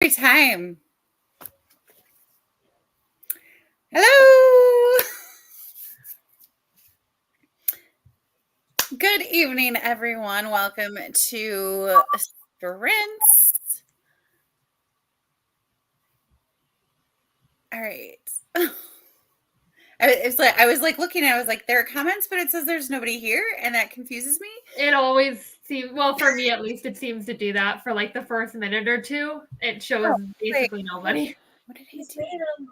Every time. Hello. Good evening, everyone. Welcome to Sprints. All right. I was looking, I was like, there are comments, but it says there's nobody here, and that confuses me. It always seems, well, for me at least, it seems to do that for like the first minute or two. It shows basically nobody. What did he do?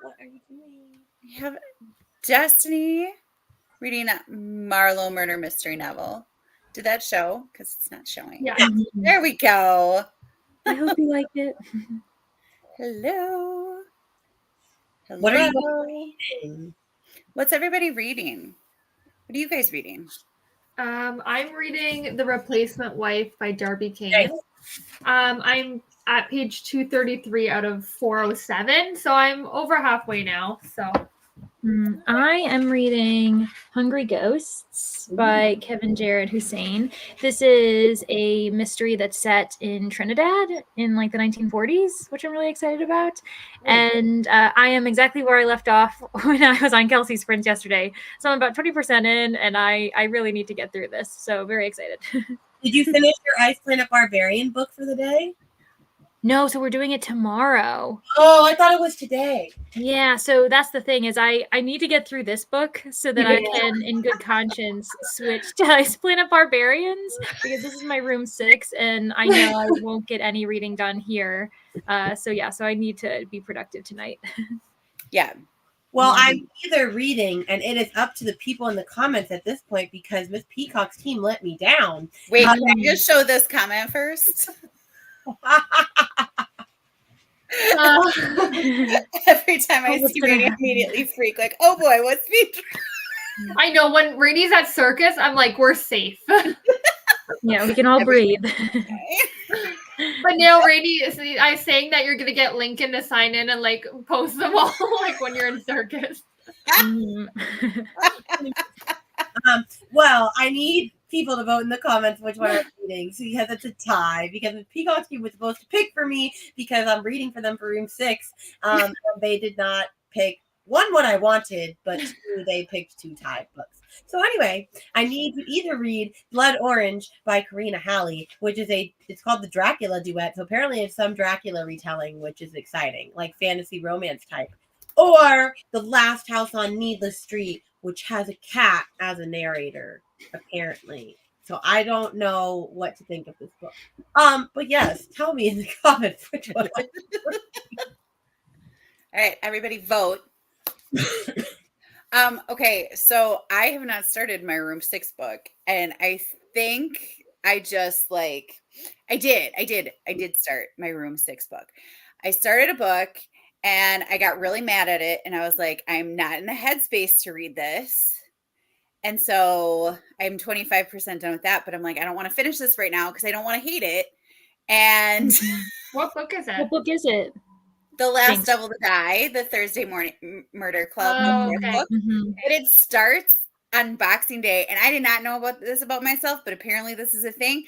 What are you doing? We have Destiny reading a Marlowe murder mystery novel. Did that show? Because it's not showing. Yeah. There we go. I hope you like it. Hello. Hello. What are you reading? What's everybody reading? What are you guys reading? I'm reading The Replacement Wife by Darby Kane. Nice. I'm at page 233 out of 407, so I'm over halfway now. So I am reading Hungry Ghosts by Kevin Jared Hussein. This is a mystery that's set in Trinidad in like the 1940s, which I'm really excited about. And I am exactly where I left off when I was on Kelsey's Sprints yesterday. So I'm about 20% in, and I really need to get through this. So very excited. Did you finish your Ice Planet Barbarian book for the day? No, so we're doing it tomorrow. Oh, I thought it was today. Yeah, so that's the thing is I need to get through this book so that I can, in good conscience, switch to Ice Planet Barbarians, because this is my room 6, and I know I won't get any reading done here. So I need to be productive tonight. Yeah. Well, I'm either reading, and it is up to the people in the comments at this point because Miss Peacock's team let me down. Wait, can I just show this comment first? Every time I see Rainy, I immediately freak like, oh boy, what's me? I know when Rainy's at circus, I'm like, we're safe. Yeah, we can all breathe. But now Rainy is saying that you're gonna get Lincoln to sign in and like post them all like when you're in circus. Well, I need people to vote in the comments which one I'm reading, because it's a tie. Because the Peacock's team was supposed to pick for me because I'm reading for them for room 6. They did not pick one what I wanted, but 2 they picked 2 tie books. So anyway, I need to either read Blood Orange by Karina Halley, which is it's called the Dracula duet. So apparently it's some Dracula retelling, which is exciting, like fantasy romance type. Or The Last House on Needless Street, which has a cat as a narrator, apparently. So I don't know what to think of this book. But yes, tell me in the comments which one. All right, everybody vote. Okay, so I have not started my room 6 book, and I think I just I did start my room 6 book. I started a book and I got really mad at it, and I was like, I'm not in the headspace to read this. And so I'm 25% done with that, but I'm like, I don't want to finish this right now because I don't want to hate it. And What book is it? What book is it? The Last Devil to Die, the Thursday Morning Murder Club book. And it starts on Boxing Day. And I did not know about this about myself, but apparently this is a thing.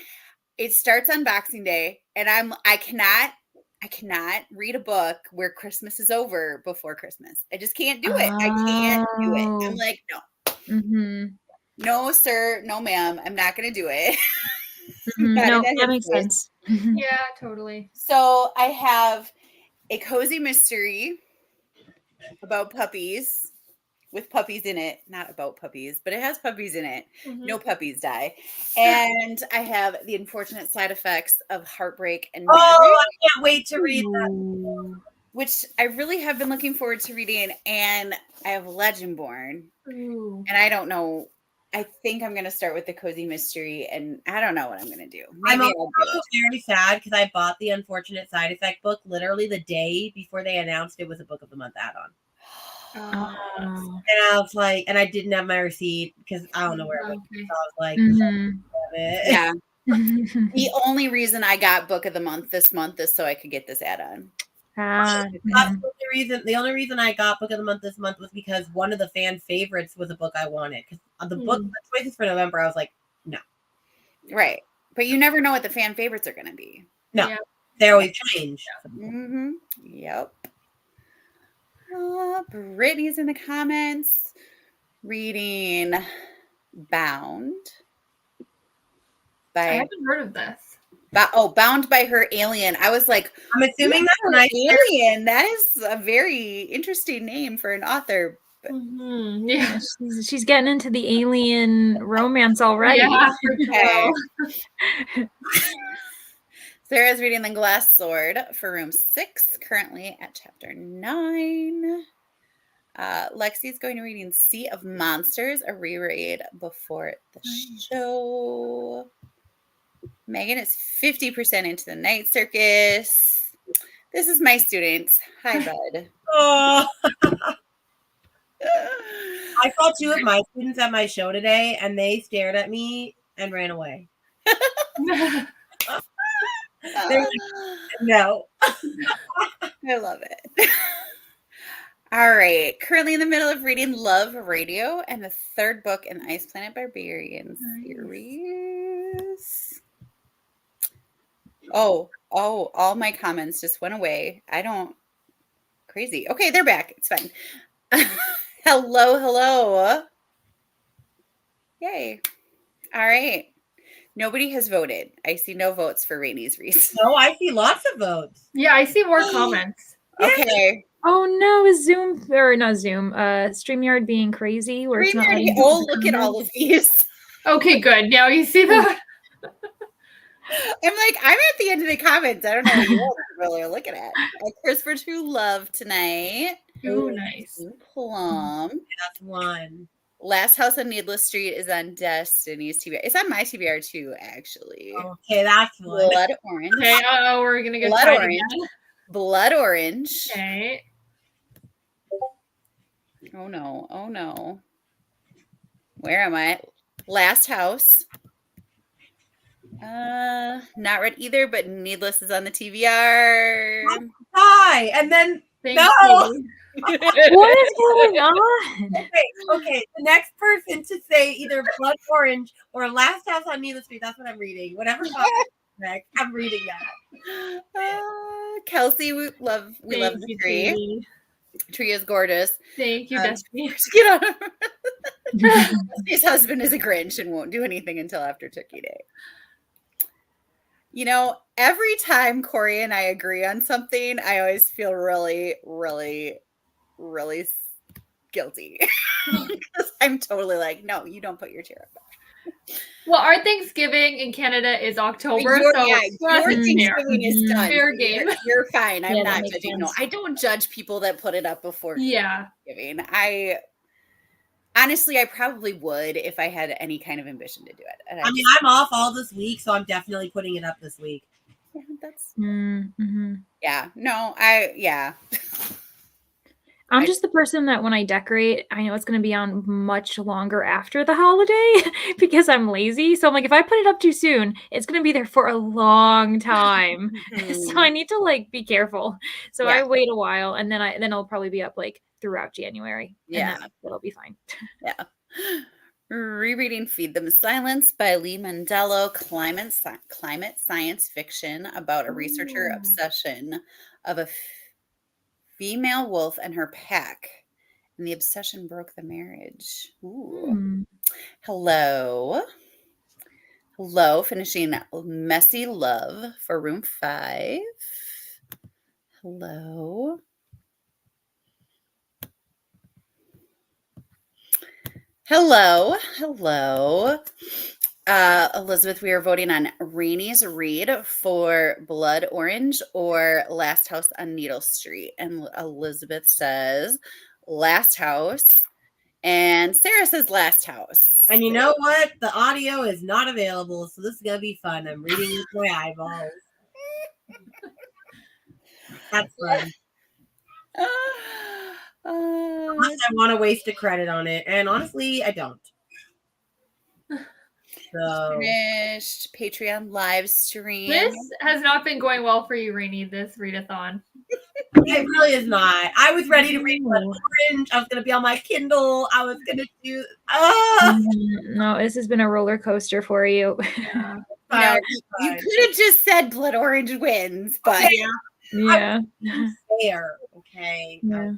It starts on Boxing Day, and I cannot read a book where Christmas is over before Christmas. I just can't do it. I can't do it. I'm like, no. No, sir. No, ma'am. I'm not going to do it. No, that makes sense. Yeah, totally. So I have a cozy mystery about puppies with puppies in it. Not about puppies, but it has puppies in it. No puppies die. And I have The Unfortunate Side Effects of Heartbreak and Marriage. Oh, I can't wait to read that. Which I really have been looking forward to reading. And I have Legendborn. Ooh. And I don't know. I think I'm going to start with the cozy mystery, and I don't know what I'm going to do. Maybe I'm also very sad because I bought the Unfortunate Side Effect book literally the day before they announced it was a Book of the Month add-on. And I was like, and I didn't have my receipt because I don't know where it went. So I was like, yeah. The only reason I got Book of the Month this month is so I could get this add-on. The only reason I got Book of the Month this month was because one of the fan favorites was a book I wanted. Because the choices for November, I was like, no. Right. But you never know what the fan favorites are going to be. No. Yeah. They always change. Mm-hmm. Yep. Brittany's in the comments reading Bound. I haven't heard of this. Bound by Her Alien. I was like, I'm assuming that's Her nice. Alien. That is a very interesting name for an author. Yeah, she's getting into the alien romance already. Yeah, okay. Sarah's reading The Glass Sword for room 6, currently at chapter 9. Lexi's going to reading Sea of Monsters, a reread before the show. Megan is 50% into the Night Circus. This is my student. Hi, bud. Oh. I saw 2 of my students at my show today, and they stared at me and ran away. Like, no. I love it. All right. Currently in the middle of reading Love Radio and the 3rd book in Ice Planet Barbarian series. Oh, all my comments just went away. Crazy. Okay, they're back. It's fine. Hello. Yay. All right. Nobody has voted. I see no votes for Rainey's Reese. No, I see lots of votes. Yeah, I see more comments. Okay. Oh no, is StreamYard being crazy? Where it's not letting look at all of these. Okay, good. Now you see that. I'm at the end of the comments. I don't know what you all really are looking at. Christopher True Love tonight. Oh, nice. Plum. That's one. Last House on Needless Street is on Destiny's TBR. It's on my TBR too, actually. Okay, that's one. Blood Orange. Okay, we're gonna get Blood Orange. Blood Orange. Okay. Oh no. Where am I? Last House. Not read either, but Needless is on the TBR. Hi, and then Thank no. you. What is going on? Okay. The next person to say either Blood Orange or Last House on Needless Street, that's what I'm reading. Whatever next, I'm reading that. Kelsey, we love the tree. Katy. Tree is gorgeous. Thank you, Destiny. Get on. His husband is a Grinch and won't do anything until after Turkey Day. You know, every time Corey and I agree on something, I always feel really, really, really guilty. I'm totally like, no, you don't put your chair up. Well, our Thanksgiving in Canada is October, Your Thanksgiving is done. Fair game. You're fine. I'm Yeah, not that makes judging. sense. No, I don't judge people that put it up before Thanksgiving. Honestly, I probably would if I had any kind of ambition to do it. And I mean, I'm off all this week, so I'm definitely putting it up this week. yeah, that's Mm-hmm. I'm just the person that when I decorate, I know it's going to be on much longer after the holiday because I'm lazy. So I'm like, if I put it up too soon, it's going to be there for a long time. So I need to be careful. So I wait a while, and then it'll probably be up throughout January. Yeah, and then it'll be fine. Yeah. Rereading Feed Them Silence by Lee Mandello, climate science fiction about a researcher obsession of a female wolf and her pack, and the obsession broke the marriage. Ooh. Hello, finishing Messy Love for room 5. Hello. Elizabeth, we are voting on Rainey's read for Blood Orange or Last House on Needle Street. And Elizabeth says Last House. And Sarah says Last House. And you know what? The audio is not available, so this is going to be fun. I'm reading with my eyeballs. That's fun. Unless I want to waste a credit on it. And honestly, I don't. So Finished Patreon live stream. This has not been going well for you, Rainey, this readathon. It really is not. I was ready to read Blood Orange. I was going to be on my Kindle. I was going to do... No, this has been a roller coaster for you. Yeah. You could have just said blood orange wins, but yeah. Fair, okay. Yeah.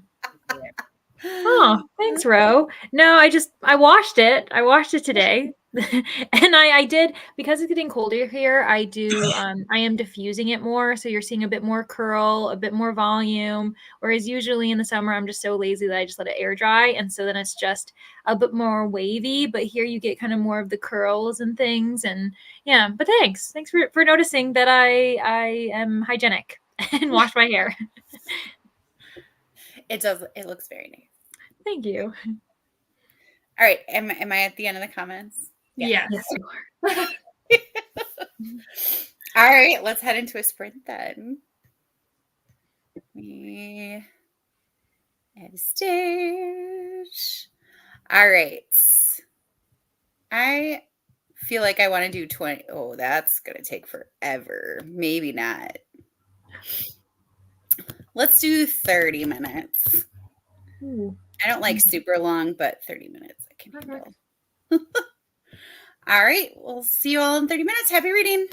Oh, thanks, Ro. No, I washed it. I washed it today. And I did, because it's getting colder here, I am diffusing it more. So you're seeing a bit more curl, a bit more volume. Whereas usually in the summer, I'm just so lazy that I just let it air dry. And so then it's just a bit more wavy. But here you get kind of more of the curls and things. And yeah, but thanks. Thanks for noticing that I am hygienic and wash my hair. It does. It looks very nice. Thank you. All right. Am I at the end of the comments? Yes. Yes, you are. All right. Let's head into a sprint then. We add a stage. All right. I feel like I want to do 20. Oh, that's going to take forever. Maybe not. Let's do 30 minutes. Ooh. I don't like super long, but 30 minutes I can handle. All right. We'll see you all in 30 minutes. Happy reading.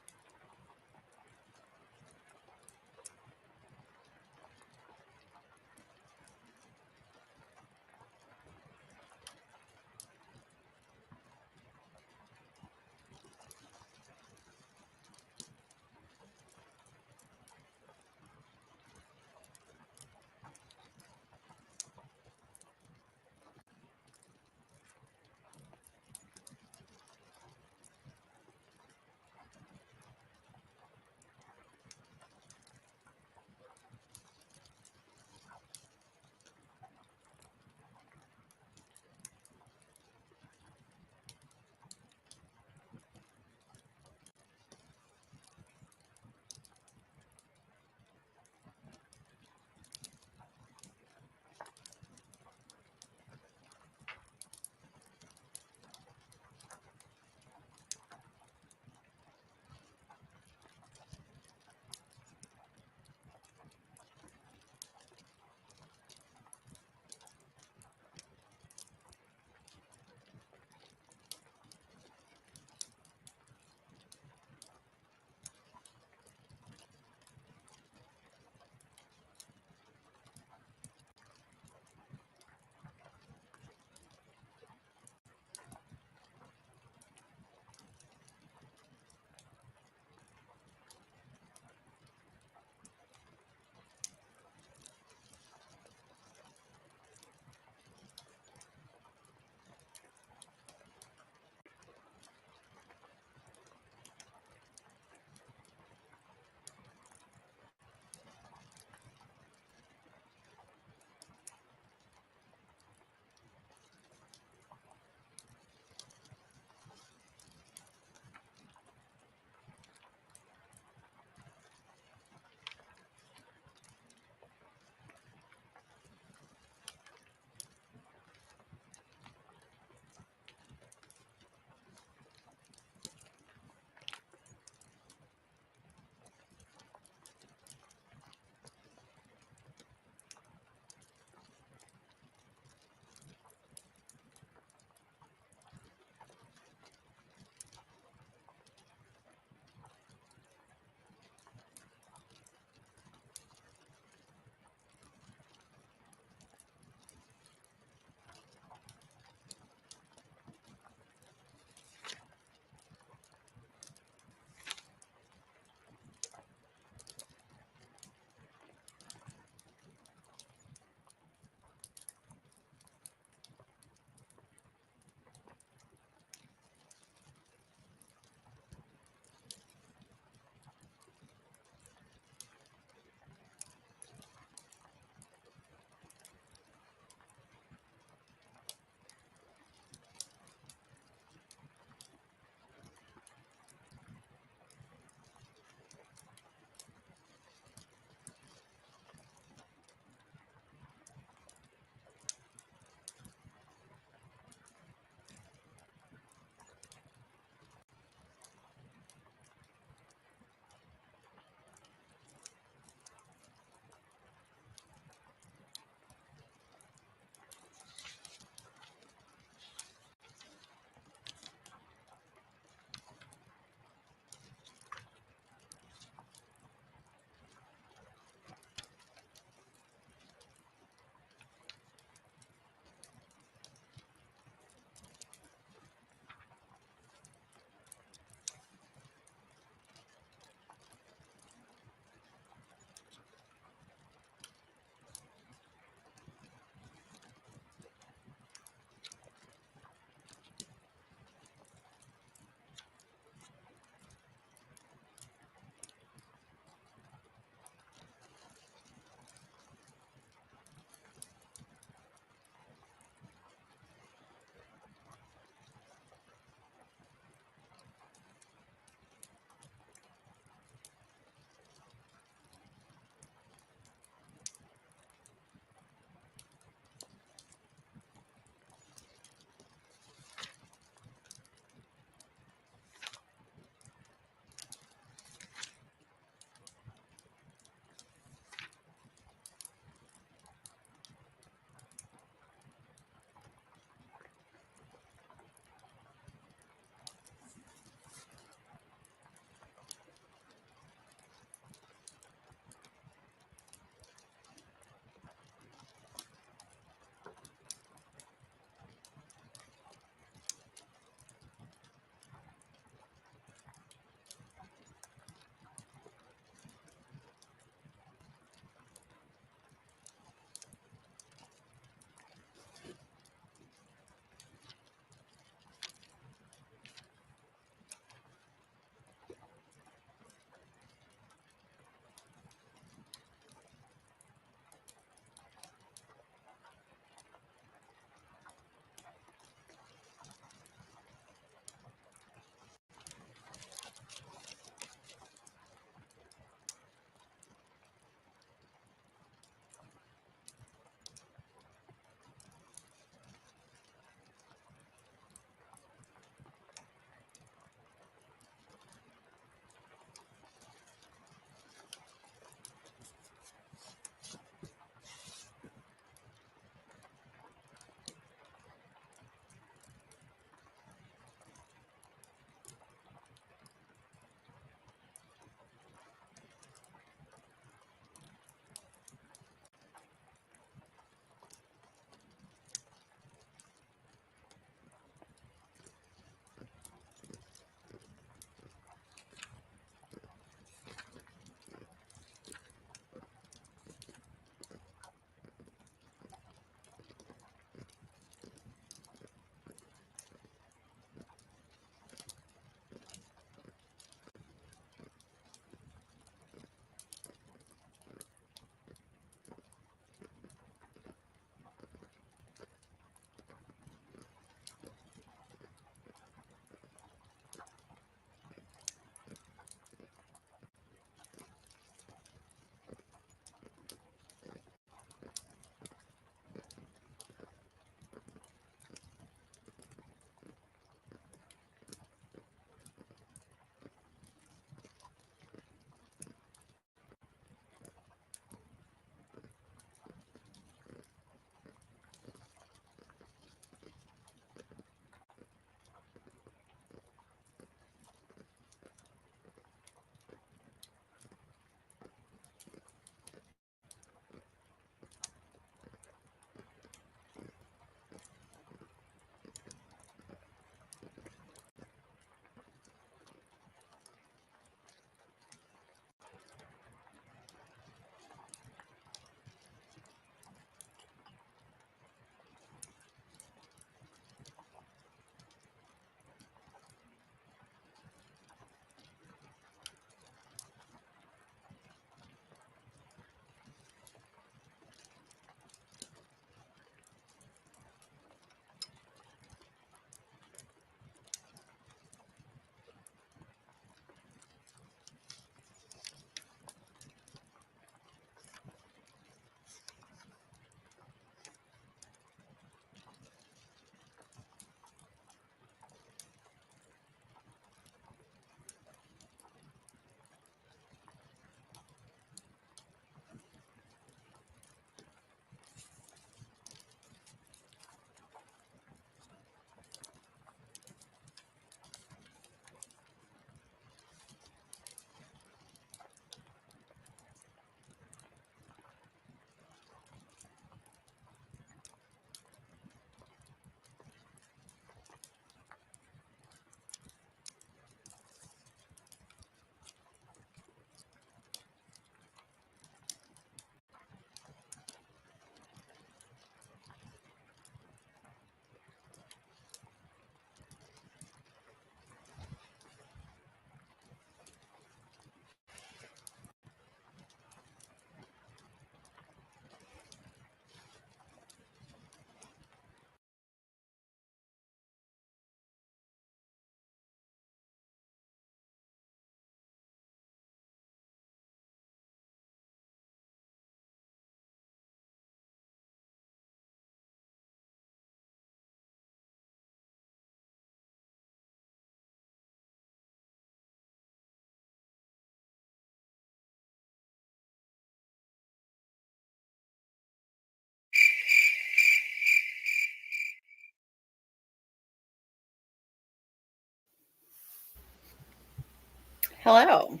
Hello.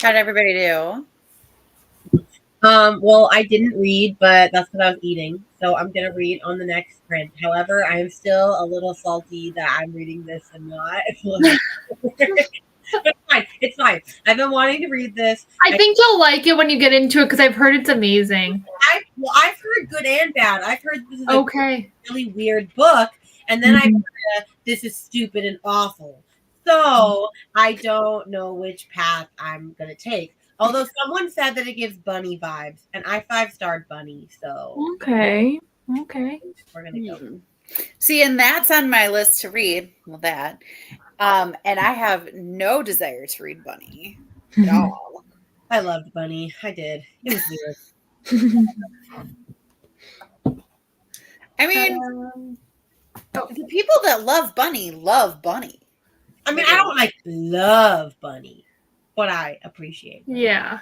How'd everybody do? Well, I didn't read, but that's what I was eating. So I'm gonna read on the next print. However, I am still a little salty that I'm reading this and not. But it's fine. It's fine. I've been wanting to read this. I think you'll like it when you get into it because I've heard it's amazing. I've heard good and bad. I've heard this is a really weird book, and then I've heard this is stupid and awful. So I don't know which path I'm gonna take. Although someone said that it gives Bunny vibes, and I 5-starred Bunny, so okay, we're gonna go. See, and that's on my list to read. Well, that, and I have no desire to read Bunny at all. I loved Bunny. I did. It was weird. I mean, the people that love Bunny love Bunny. I mean, I don't love Bunny, but I appreciate it. Yeah.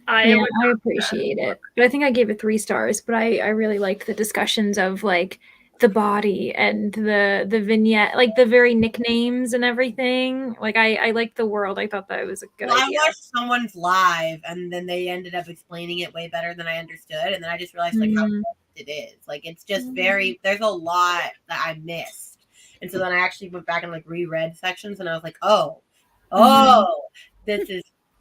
I appreciate it. But I think I gave it 3 stars, but I really liked the discussions of like the body and the vignette, like the very nicknames and everything. Like I liked the world. I thought that was a good idea. I watched someone's live and then they ended up explaining it way better than I understood. And then I just realized like how it is. Like it's just there's a lot that I missed. And so then I actually went back and like reread sections and I was like,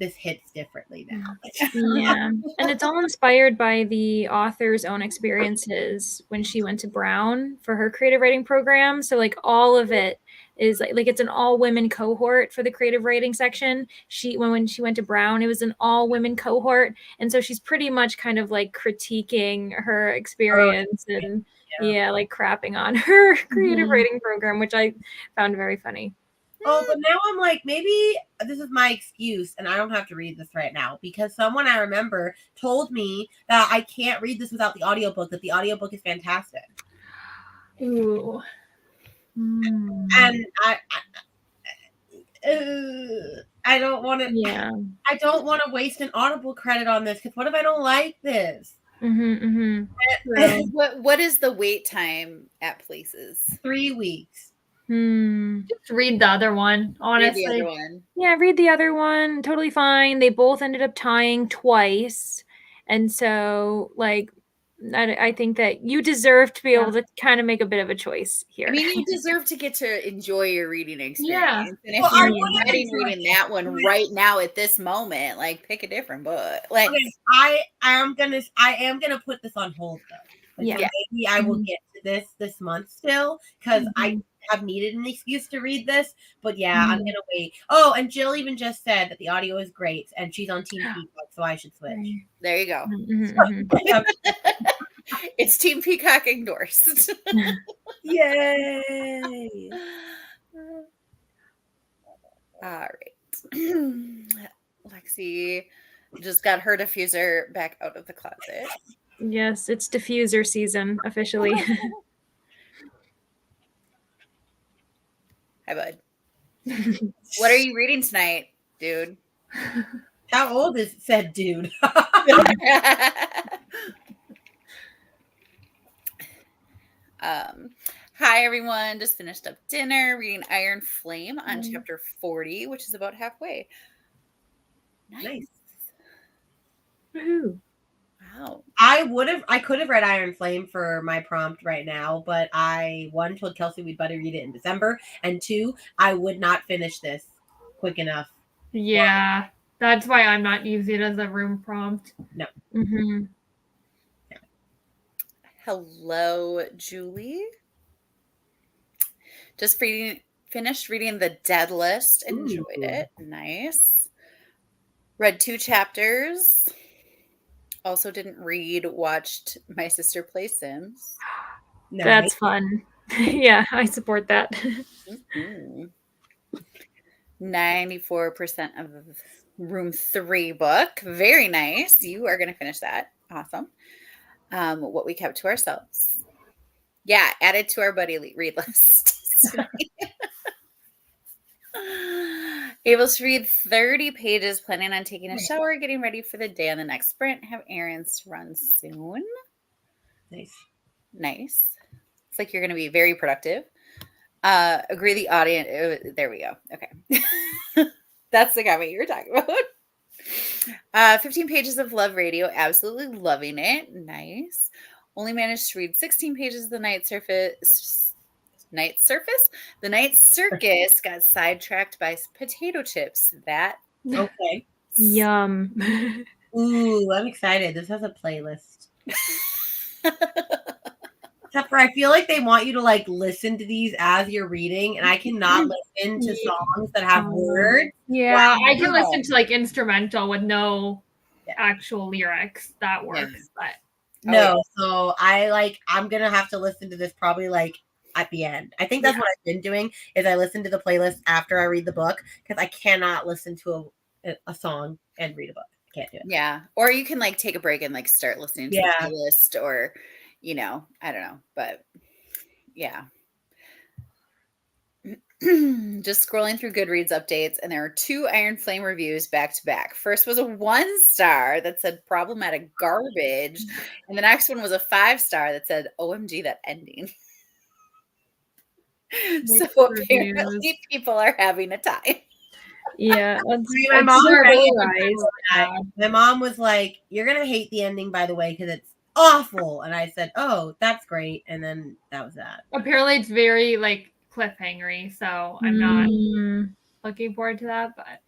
this hits differently now. Yeah. And it's all inspired by the author's own experiences when she went to Brown for her creative writing program. So like all of it is like it's an all women cohort for the creative writing section. When she went to Brown, it was an all women cohort. And so she's pretty much kind of like critiquing her experience and like crapping on her creative writing program, which I found very funny. Oh, but now I'm like, maybe this is my excuse and I don't have to read this right now because someone I remember told me that I can't read this without the audiobook, that the audiobook is fantastic. Ooh. And I don't want to I don't want to waste an Audible credit on this because what if I don't like this? What is the wait time at places? 3 weeks. Just read the other one, honestly. Read the other one. Yeah, read the other one. Totally fine. They both ended up tying twice. And so, like, I think that you deserve to be able to kind of make a bit of a choice here. I mean, you deserve to get to enjoy your reading experience. Yeah. And if you're reading that one right now at this moment, like pick a different book. Like I am gonna put this on hold though. Like, maybe I will get to this month still because I have needed an excuse to read this, but I'm gonna wait. Oh, and Jill even just said that the audio is great and she's on Team Peacock, so I should switch. There you go. It's Team Peacock endorsed. Yay! All right. Lexi just got her diffuser back out of the closet. Yes, it's diffuser season officially. Hi, bud. What are you reading tonight, dude? How old is said dude? Hi, everyone. Just finished up dinner, reading Iron Flame on chapter 40, which is about halfway. Nice. Woohoo. Wow. I could have read Iron Flame for my prompt right now, but I, 1, told Kelsey we'd better read it in December, and 2, I would not finish this quick enough. Yeah, that's why I'm not using it as a room prompt. No. Hello, Julie. Just finished reading The Dead List. Enjoyed it. Nice. Read 2 chapters. Also didn't read, watched my sister play Sims. Nice. That's fun. Yeah, I support that. 94% of room 3 book. Very nice. You are going to finish that. Awesome. What we kept to ourselves. Yeah, added to our buddy read list. Able to read 30 pages, planning on taking a shower, getting ready for the day on the next sprint, have errands to run soon. Nice. It's like you're going to be very productive. Agree the audience. There we go. Okay. That's the comment you were talking about. 15 pages of Love Radio. Absolutely loving it. Nice. Only managed to read 16 pages of The Night Surface. The Night Circus got sidetracked by potato chips. That Okay. Yum. Ooh, I'm excited. This has a playlist. Except for I feel like they want you to like listen to these as you're reading, and I cannot listen to songs that have words. Yeah, Wow. I can listen to like instrumental with no actual lyrics. That works, but no. So I'm gonna have to listen to this probably like at the end. I think that's what I've been doing is I listen to the playlist after I read the book because I cannot listen to a song and read a book. I can't do it. Yeah, or you can like take a break and like start listening to the playlist, or I don't know, but yeah. Just scrolling through Goodreads updates, and there are 2 Iron Flame reviews back to back. First was a 1-star that said problematic garbage, and the next one was a 5-star that said OMG, that ending. So apparently people are having a time. Yeah, my mom was like, "You're gonna hate the ending, by the way, because it's awful." And I said, "Oh, that's great." And then that was that. Apparently, it's very like cliffhangery, so I'm not looking forward to that. But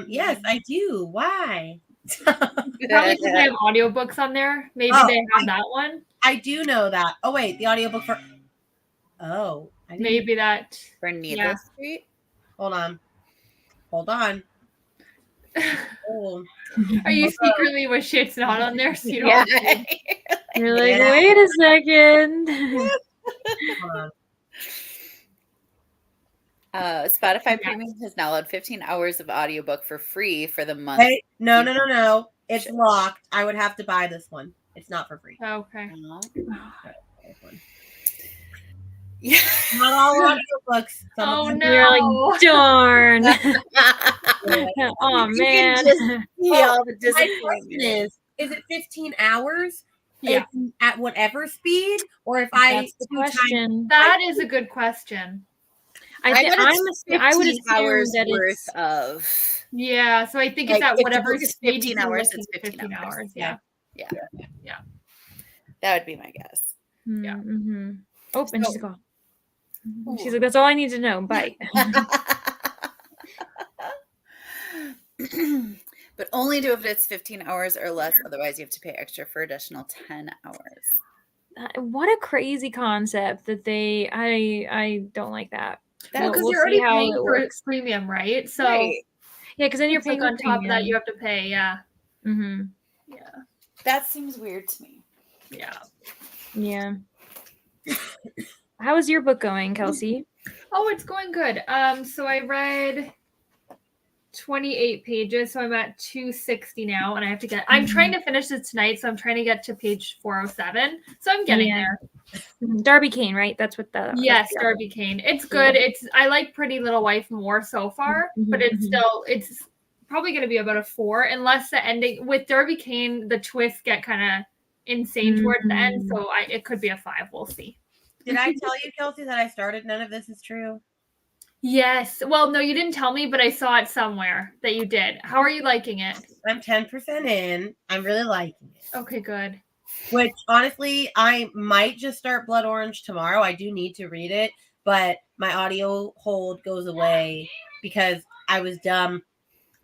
yes, I do. Why? Probably because they have audiobooks on there. Maybe they have that one. I do know that. Oh wait, the audiobook for. Oh, maybe that for Neva Street. Hold on. Oh. Are you secretly with shit's not on there? So you don't You're like, wait a second. Spotify Premium has now allowed 15 hours of audiobook for free for the month. Hey, no. It's locked. I would have to buy this one. It's not for free. Okay. Yeah. Not all audiobooks. Oh no! You're like, darn. Oh man. My question is it 15 hours? Yeah. At whatever speed, or if That's the question. That is a good question. I would assume hours that worth of. Yeah, so I think it's at whatever speed. 15 hours. It's 15 hours. Yeah. That would be my guess. Yeah. Mm-hmm. Oh, and she's gone. She's like, that's all I need to know. Bye. But only do if it's 15 hours or less. Otherwise, you have to pay extra for additional 10 hours. What a crazy concept that they. I don't like that. Because you're already paying for its premium, right? So yeah, because then you're paying on top of that. You have to pay. Yeah. Mm-hmm. Yeah. That seems weird to me. Yeah. Yeah. How is your book going, Kelsey? Oh, it's going good. So I read 28 pages, so I'm at 260 now, and I have to get. I'm trying to finish this tonight, so I'm trying to get to page 407. So I'm getting there. Darby Kane, right? That's what the. Yes, Darby Kane. It's good. I like Pretty Little Wife more so far, but it's probably going to be about a 4, unless the ending with Darby Kane, the twists get kind of insane towards the end. So it could be a 5. We'll see. Did I tell you, Kelsey, that I started None of This Is True? Yes. Well, no, you didn't tell me, but I saw it somewhere that you did. How are you liking it? I'm 10% in. I'm really liking it. Okay, good. Which, honestly, I might just start Blood Orange tomorrow. I do need to read it, but my audio hold goes away because I was dumb.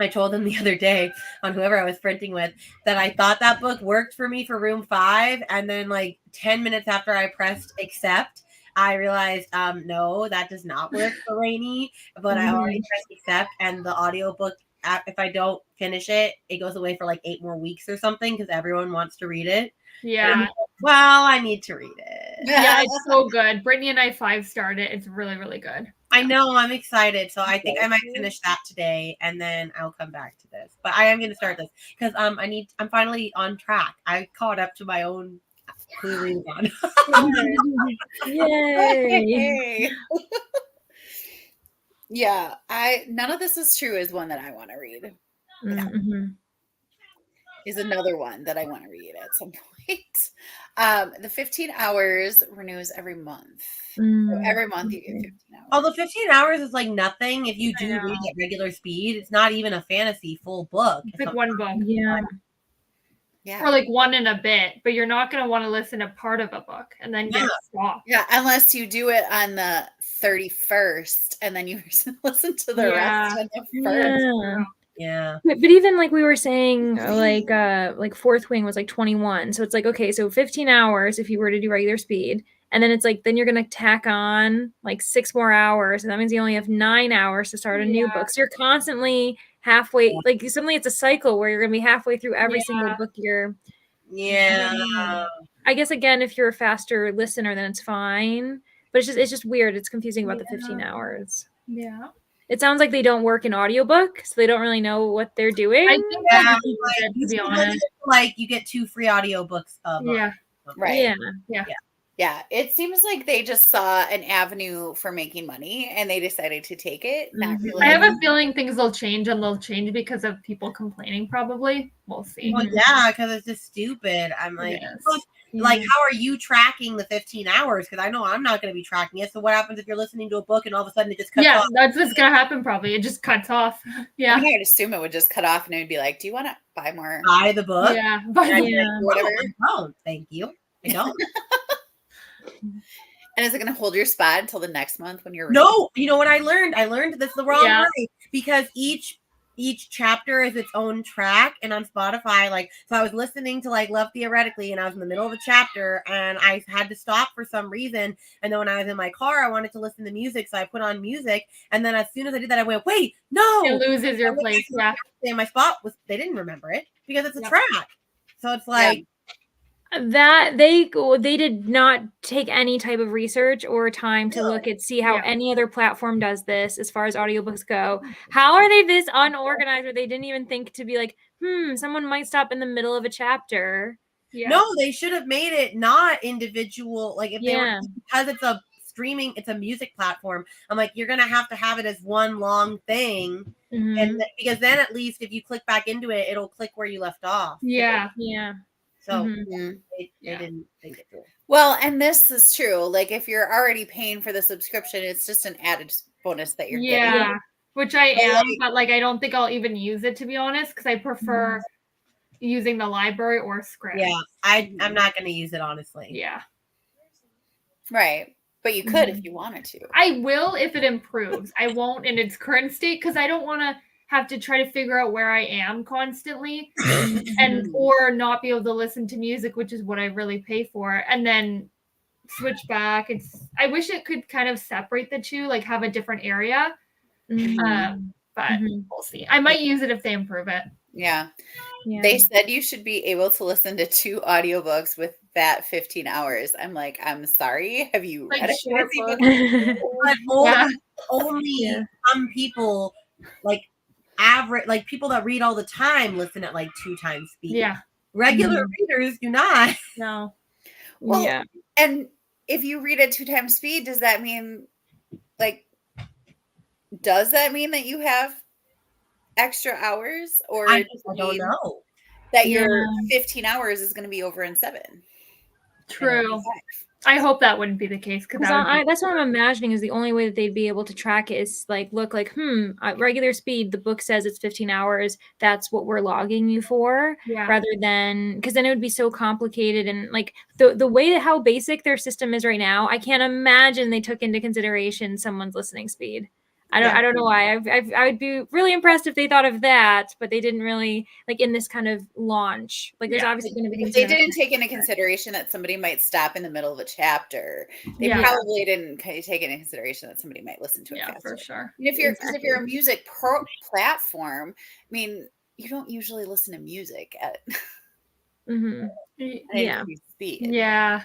I told them the other day on whoever I was printing with that I thought that book worked for me for room 5. And then like 10 minutes after I pressed accept, I realized, no, that does not work for Rainy, but I already pressed accept, and the audiobook, if I don't finish it, it goes away for like 8 more weeks or something because everyone wants to read it. Yeah. Well, I need to read it. Yeah, it's so good. Brittany and I 5-starred it. It's really, really good. I know. I'm excited. So I think I might finish that today, and then I'll come back to this. But I am going to start this because I'm finally on track. I caught up to my own Readathon. Yay! Yeah, None of This Is True is one that I want to read. Mm-hmm. is another one that I want to read at some point. The 15 hours renews every month. So every month you get 15 hours. Although 15 hours is like nothing if you do read at regular speed. It's not even a fantasy full book. It's like one book. Yeah. Yeah. Or like one in a bit, but you're not going to want to listen to part of a book and then get stopped. Yeah, unless you do it on the 31st and then you listen to the rest on the 1st. Yeah. But even like we were saying, like Fourth Wing was like 21. So it's like, okay, so 15 hours if you were to do regular speed. And then it's like, then you're going to tack on like 6 more hours. And that means you only have 9 hours to start a new book. So you're constantly halfway, like suddenly it's a cycle where you're going to be halfway through every single book you're. Yeah. I guess, again, if you're a faster listener, then it's fine. But it's just weird. It's confusing about the 15 hours. Yeah. It sounds like they don't work in audiobook, so they don't really know what they're doing. I think to be honest. Like you get 2 free audiobooks a month. Yeah. Right. Yeah. It seems like they just saw an avenue for making money and they decided to take it. Not really. I have a feeling things will change, and they'll change because of people complaining, probably. We'll see. Well, yeah, because it's just stupid. I'm like, like, how are you tracking the 15 hours? Because I know I'm not going to be tracking it. So what happens if you're listening to a book and all of a sudden it just cuts off? Yeah, that's what's going to happen probably. It just cuts off. Yeah. I would assume it would just cut off and it would be like, do you want to buy more? Buy the book? Yeah. Whatever. Oh, thank you. I don't. And is it going to hold your spot until the next month when you're ready? No, you know what I learned? I learned this the wrong way because each chapter is its own track, and on Spotify, like, so I was listening to like Love Theoretically, and I was in the middle of a chapter, and I had to stop for some reason. And then when I was in my car, I wanted to listen to music, so I put on music. And then as soon as I did that, I went, "Wait, no!" It loses your place. Yeah, and my spot was they didn't remember it because it's a track, so it's like. That they did not take any type of research or time to see how any other platform does this as far as audiobooks go. How are they this unorganized where they didn't even think to be like, someone might stop in the middle of a chapter? Yeah. No, they should have made it not individual. Like if they were, because it's a streaming, it's a music platform. I'm like, you're gonna have to have it as one long thing, and because then at least if you click back into it, it'll click where you left off. Yeah. So they didn't think it through. Well, and this is true. Like if you're already paying for the subscription, it's just an added bonus that you're getting. Yeah, which I am, but like I don't think I'll even use it, to be honest, because I prefer using the library or Script. Yeah, I'm not going to use it, honestly. Yeah. Right. But you could if you wanted to. I will if it improves. I won't in its current state because I don't want to have to try to figure out where I am constantly or not be able to listen to music, which is what I really pay for, and then switch back. I wish it could kind of separate the two, like have a different area. But we'll see. I might use it if they improve it. Yeah. They said you should be able to listen to 2 audiobooks with that 15 hours. I'm like, I'm sorry. Have you read a fantasy book? Only some people, like average, like people that read all the time, listen at like 2 times speed. Yeah. Regular readers do not. No. Well, and if you read at 2 times speed, does that mean that you have extra hours, or I don't know that your 15 hours is going to be over in 7? True. I hope that wouldn't be the case, because that's what I'm imagining is the only way that they'd be able to track it is like look like at regular speed the book says it's 15 hours, that's what we're logging you for, rather than, because then it would be so complicated, and like the way how basic their system is right now, I can't imagine they took into consideration someone's listening speed. I don't know why. I would be really impressed if they thought of that, but they didn't really, like in this kind of launch. Like there's obviously going to be. If they didn't take into consideration that somebody might stop in the middle of a chapter, they probably didn't take into consideration that somebody might listen to it faster. For sure. And if you're a music platform, I mean, you don't usually listen to music at speed. Yeah,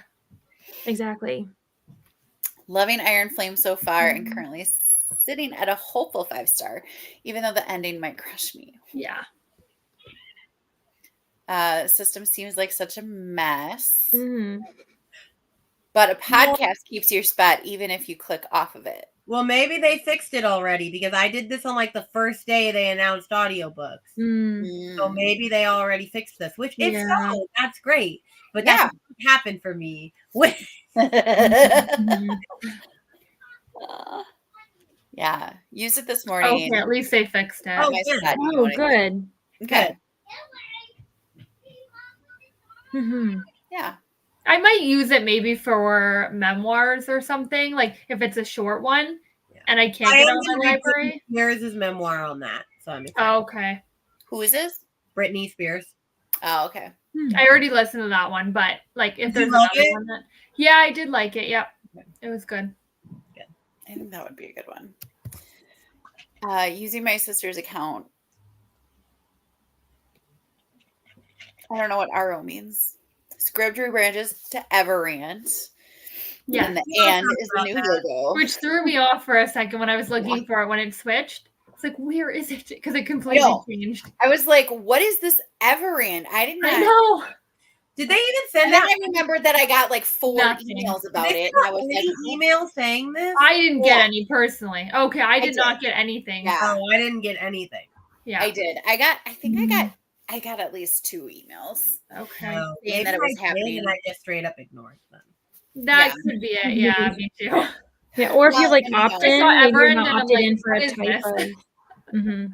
exactly. Loving Iron Flame so far, and currently sitting at a hopeful 5-star, even though the ending might crush me. Yeah. System seems like such a mess. But a podcast keeps your spot even if you click off of it. Well, maybe they fixed it already because I did this on like the first day they announced audiobooks. So maybe they already fixed this, which if so, that's great. But that happened for me. Yeah, used it this morning. Okay, at least they fixed it. Oh, good. Okay. Yeah. I might use it maybe for memoirs or something, like if it's a short one and I can't get it on my library. Here's his memoir on that. So I'm excited. Oh, okay. Who is this? Britney Spears. Oh, okay. I already listened to that one, but like if there's another one that I did like it. Yep. It was good. I think that would be a good one. Using my sister's account. I don't know what RO means. Scribd rebranches to Everand. Yeah. And the and is the new logo. Which threw me off for a second when I was looking for it when it switched. It's like, where is it? Because it completely changed. I was like, what is this Everand? I didn't know. I know. Did they even send that? I remembered that I got like 4 emails about it. And I was like, email saying this? I didn't get any personally. Okay, I did not get anything. Yeah. Oh, I didn't get anything. Yeah. I did. I got at least 2 emails. Okay. Saying that it was happening. And I just straight up ignored them. That could be it. Yeah, me too. Yeah, or if you're like opt-in, maybe you're not opted in for a type of.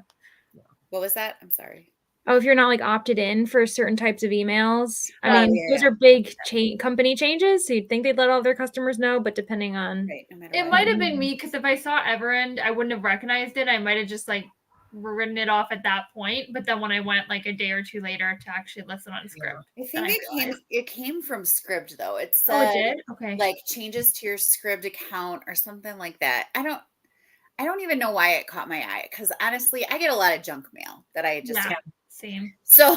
What was that? I'm sorry. Oh, if you're not like opted in for certain types of emails, I mean, those are big company changes. So you'd think they'd let all their customers know, but depending on, it might have been me because if I saw Everend, I wouldn't have recognized it. I might have just like written it off at that point. But then when I went like a day or two later to actually listen on Scribd, I think it came from Scribd though. It said, oh, it did? Okay, like changes to your Scribd account or something like that. I don't even know why it caught my eye because honestly, I get a lot of junk mail that I just same. So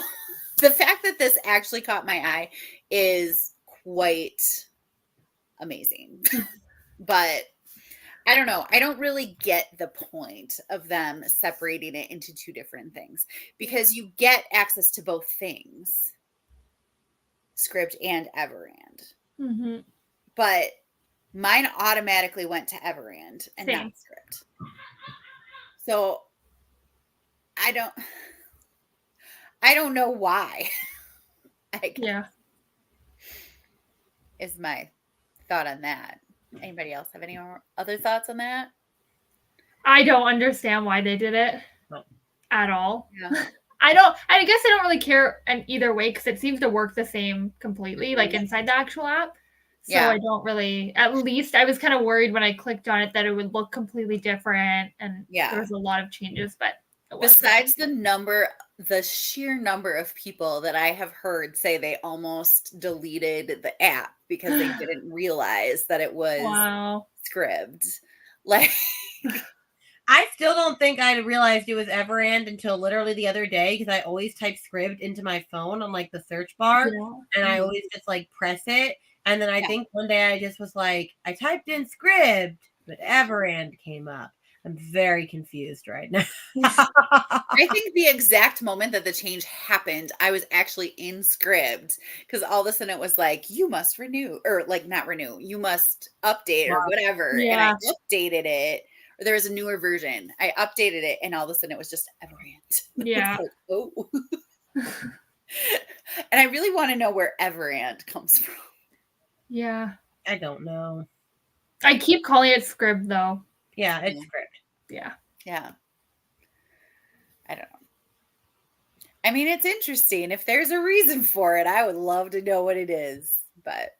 the fact that this actually caught my eye is quite amazing. But I don't know. I don't really get the point of them separating it into 2 different things because you get access to both things, Scribd and Everand. But mine automatically went to Everand and not Scribd. So I don't know why. Is my thought on that. Anybody else have any other thoughts on that? I don't understand why they did it at all. Yeah. I guess I don't really care either way because it seems to work the same completely, like inside the actual app. So I don't really, at least I was kind of worried when I clicked on it that it would look completely different. And there was a lot of changes, but besides the sheer number of people that I have heard say they almost deleted the app because they didn't realize that it was Scribd. Like, I still don't think I realized it was Everand until literally the other day because I always type Scribd into my phone on like the search bar and I always just like press it. And then I think one day I just was like, I typed in Scribd, but Everand came up. I'm very confused right now. I think the exact moment that the change happened, I was actually in Scribd because all of a sudden it was like, you must renew or like not renew, you must update or whatever. And I updated it. Or there was a newer version. I updated it and all of a sudden it was just Everand. Yeah. Like, oh. And I really want to know where Everand comes from. Yeah. I don't know. I keep calling it Scribd though. Yeah, it's Scribd. Yeah. Yeah. I don't know. I mean, it's interesting. If there's a reason for it, I would love to know what it is. But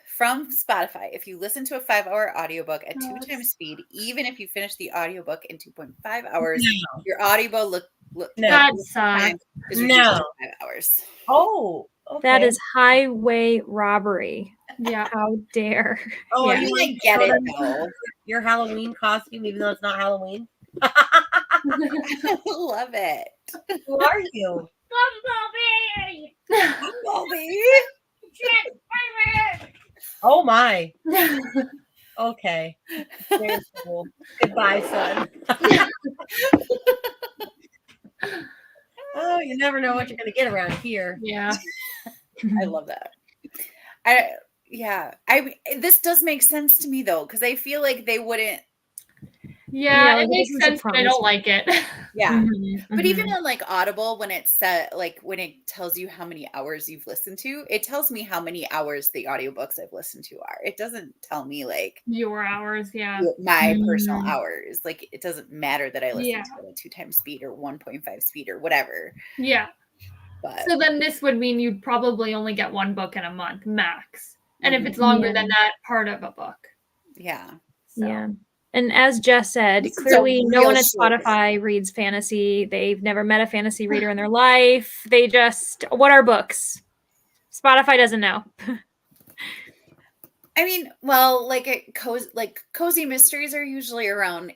from Spotify, if you listen to a 5-hour audiobook at 2 times speed, even if you finish the audiobook in 2.5 hours, your audiobook that sucks. Is reduced to 5 hours. Oh, okay. That is highway robbery. Yeah. How dare. Oh, you like get it though. Your Halloween costume, even though it's not Halloween. Love it. Who are you? Bumblebee. Bumblebee. Oh my. Okay. Very cool. Goodbye, son. Oh, you never know what you're gonna get around here. Yeah. I love that. Yeah. This does make sense to me though, because I feel like they wouldn't. Yeah, it makes sense, but I don't like it. Yeah. But even in like Audible, when it's set, like when it tells you how many hours you've listened to, it tells me how many hours the audiobooks I've listened to are. It doesn't tell me like your hours, my personal hours. Like it doesn't matter that I listen to it at 2 times speed or 1.5 speed or whatever. Yeah. But so then this would mean you'd probably only get 1 book in a month max. And if it's longer than that, part of a book. Yeah. So. Yeah. And as Jess said, clearly no one at Spotify reads fantasy. They've never met a fantasy reader in their life. They just, what are books? Spotify doesn't know. I mean, well, like cozy mysteries are usually around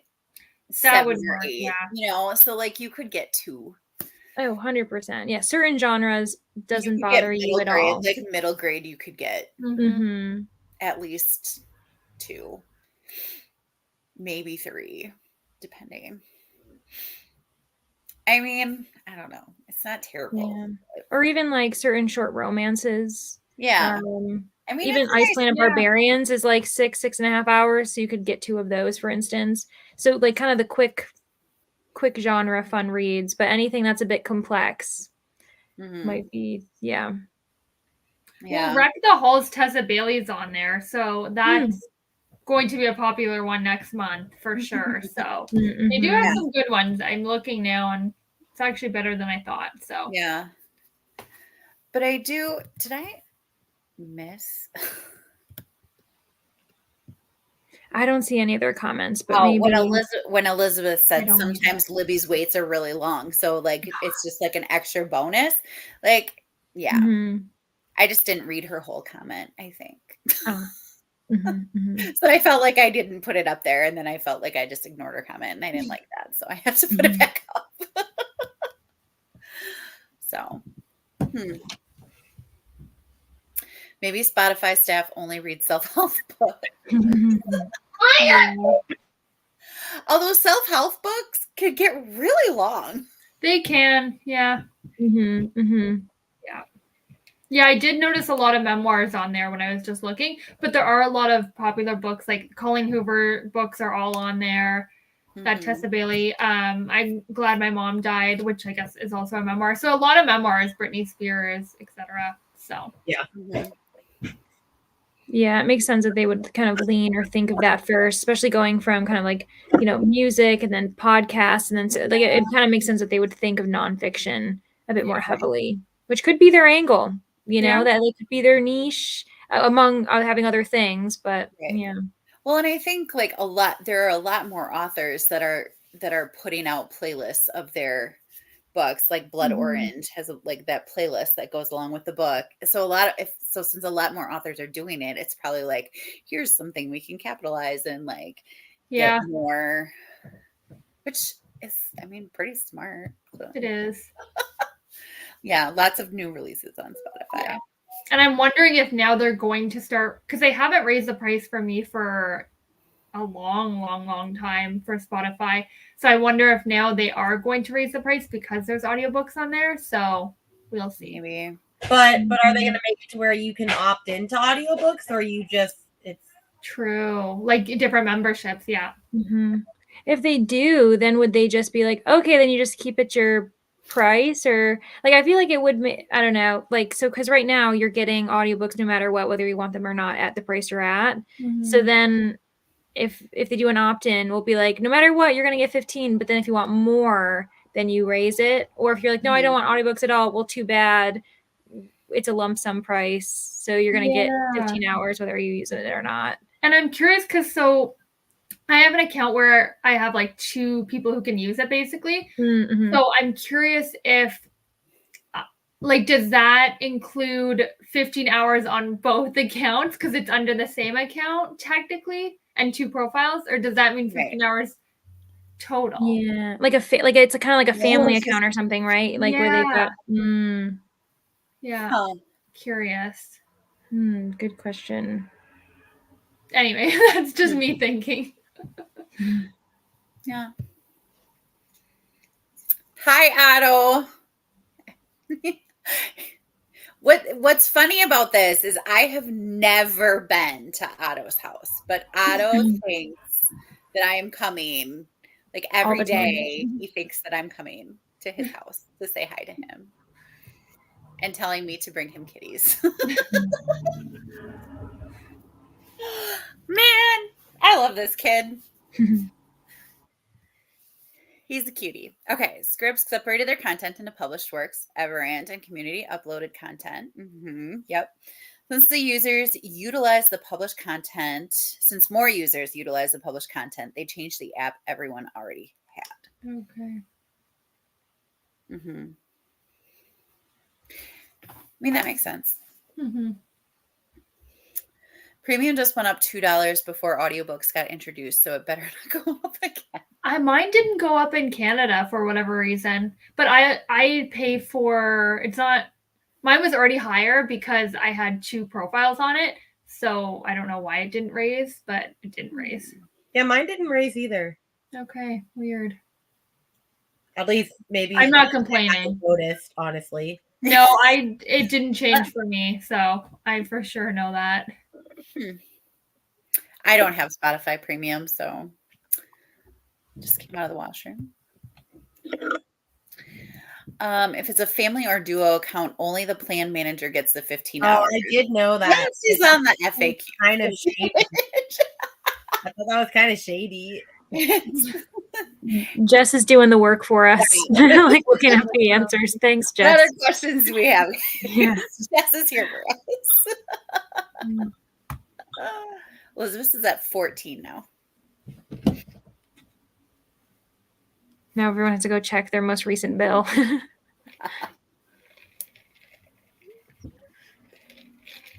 7 or 8, you know, so like you could get 2. Oh, 100%. Yeah, certain genres doesn't bother you at all. Like middle grade, you could get at least 2. Maybe 3, depending. I mean, I don't know. It's not terrible. Yeah. Or even like certain short romances. Yeah. I mean, even Ice Planet Barbarians is like 6.5 hours. So you could get 2 of those, for instance. So like kind of the quick genre fun reads, but anything that's a bit complex might be, Well, Wreck the Halls Tessa Bailey's on there. So that's going to be a popular one next month for sure. So they do have some good ones. I'm looking now and it's actually better than I thought. So yeah. But did I miss? I don't see any other comments, but maybe when Elizabeth said sometimes Libby's waits are really long. So like it's just like an extra bonus. Like, yeah. I just didn't read her whole comment, I think. Oh. So I felt like I didn't put it up there, and then I felt like I just ignored her comment, and I didn't like that, so I have to put it back up. So, maybe Spotify staff only read self-help books. Although self-help books could get really long. They can, yeah. Yeah, I did notice a lot of memoirs on there when I was just looking, but there are a lot of popular books, like Colleen Hoover books are all on there. That Tessa Bailey, I'm Glad My Mom Died, which I guess is also a memoir. So a lot of memoirs, Britney Spears, etc. So yeah, it makes sense that they would kind of lean or think of that first, especially going from kind of like, you know, music and then podcasts, and then so, like it kind of makes sense that they would think of nonfiction a bit more heavily, which could be their angle. You know, that like could be their niche among having other things, but yeah. Well, and I think like there are a lot more authors that are putting out playlists of their books, like Blood Orange has like that playlist that goes along with the book. So since a lot more authors are doing it, it's probably like, here's something we can capitalize and like get more, which is, I mean, pretty smart. It is. Yeah, lots of new releases on Spotify. Yeah. And I'm wondering if now they're going to start, because they haven't raised the price for me for a long time for Spotify. So I wonder if now they are going to raise the price because there's audiobooks on there. So we'll see. Maybe. But are they going to make it to where you can opt into audiobooks, or you just it's true, like different memberships? Yeah. If they do, then would they just be like, okay, then you just keep it your price? Or like, I feel like it would I don't know, like, so because right now you're getting audiobooks no matter what, whether you want them or not, at the price you're at. So then if they do an opt-in, we'll be like, no matter what, you're gonna get 15, but then if you want more, then you raise it. Or if you're like, no, I don't want audiobooks at all, well, too bad, it's a lump sum price, so you're gonna get 15 hours whether you use it or not. And I'm curious because I have an account where I have like 2 people who can use it basically. So I'm curious if like, does that include 15 hours on both accounts because it's under the same account technically and 2 profiles, or does that mean 15 hours total? Yeah, like it's kind of like a family account or something, right? Like where they've got curious. Good question. Anyway, that's just me thinking. Yeah. Hi, Otto. What's funny about this is I have never been to Otto's house, but Otto thinks that I am coming. Like every day, he thinks that I'm coming to his house to say hi to him and telling me to bring him kitties. Man, I love this kid. He's a cutie. Okay, Scripps separated their content into published works, Everand, and community uploaded content. Yep. Since more users utilize the published content, they changed the app everyone already had. Okay. I mean, that makes sense. Premium just went up $2 before audiobooks got introduced, so it better not go up again. Mine didn't go up in Canada for whatever reason, but I pay for, it's not, mine was already higher because I had 2 profiles on it, so I don't know why it didn't raise, but it didn't raise. Yeah, mine didn't raise either. Okay, weird. At least maybe I'm not complaining. I noticed, honestly. No, it didn't change for me, so I for sure know that. I don't have Spotify Premium, so just came out of the washroom. If it's a family or duo account, only the plan manager gets the 15 hours. Oh, I did know that. Yes, she's on the FAQ. Kind of shady. I thought that was kind of shady. Jess is doing the work for us, like looking up the answers. Thanks, Jess. What other questions do we have? Yeah. Jess is here for us. Elizabeth is at 14 now. Now everyone has to go check their most recent bill.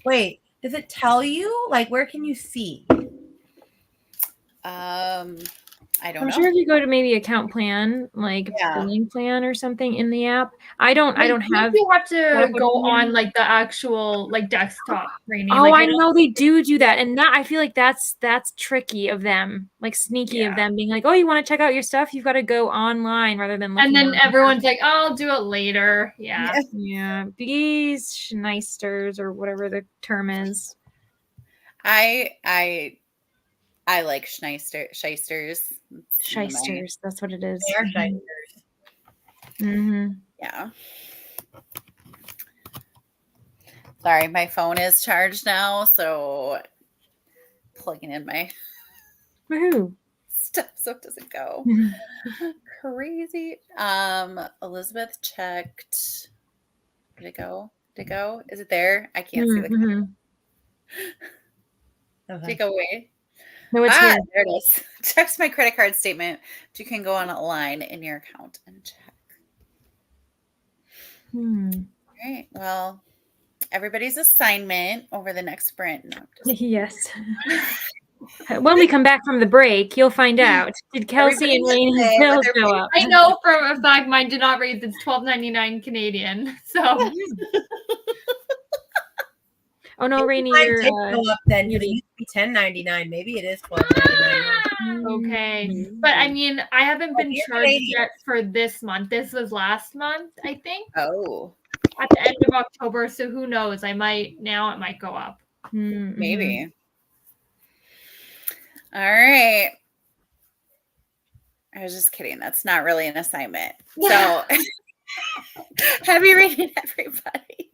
Wait, does it tell you? Like, where can you see? I don't know. I'm sure if you go to maybe account plan, like billing plan or something in the app. I don't have. You have to go on like the actual like desktop training. Oh, like, I know they do that, and that I feel like that's tricky of them, like sneaky of them being like, oh, you want to check out your stuff? You've got to go online rather than. And then everyone's like, oh, I'll do it later. Yeah. These schneisters or whatever the term is. I like shysters. Shysters, that's what it is. They are shysters. Yeah. Sorry, my phone is charged now, so plugging in my stuff so it doesn't go crazy. Elizabeth checked. Did it go? Is it there? I can't see the Did it go away? No, it's here. There it is. Checks my credit card statement. You can go online in your account and check. All right. Well, everybody's assignment over the next sprint. No, yes. When we come back from the break, you'll find out. Did Kelsey and Lainey's bills go up? I know for a fact mine did not raise. It's $12.99 Canadian. So. Oh no, Rainey, you're go up then. It used to be $10.99. Maybe it is $12.99. Okay, but I mean, I haven't been charged yet for this month. This was last month, I think. Oh, at the end of October. So who knows? It might go up. Maybe. All right. I was just kidding. That's not really an assignment. So happy reading, everybody.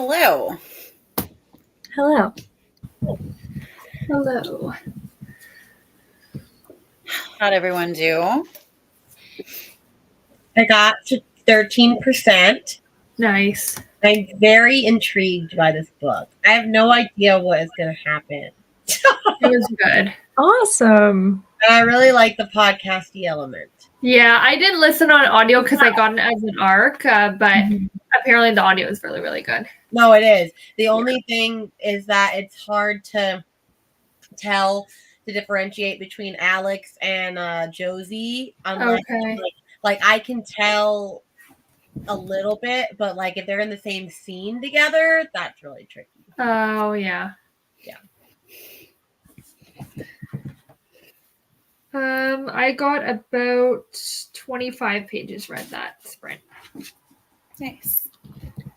Hello. Hello. Hello. How'd everyone do? I got to 13%. Nice. I'm very intrigued by this book. I have no idea what is going to happen. It was good. Awesome. And I really like the podcasty element. Yeah, I didn't listen on audio because I got it as an ARC, but apparently the audio is really, really good. No, it is. The only thing is that it's hard to differentiate between Alex and Josie. Unless, like I can tell a little bit, but like if they're in the same scene together, that's really tricky. Oh, yeah. Yeah. I got about 25 pages read that sprint. Nice.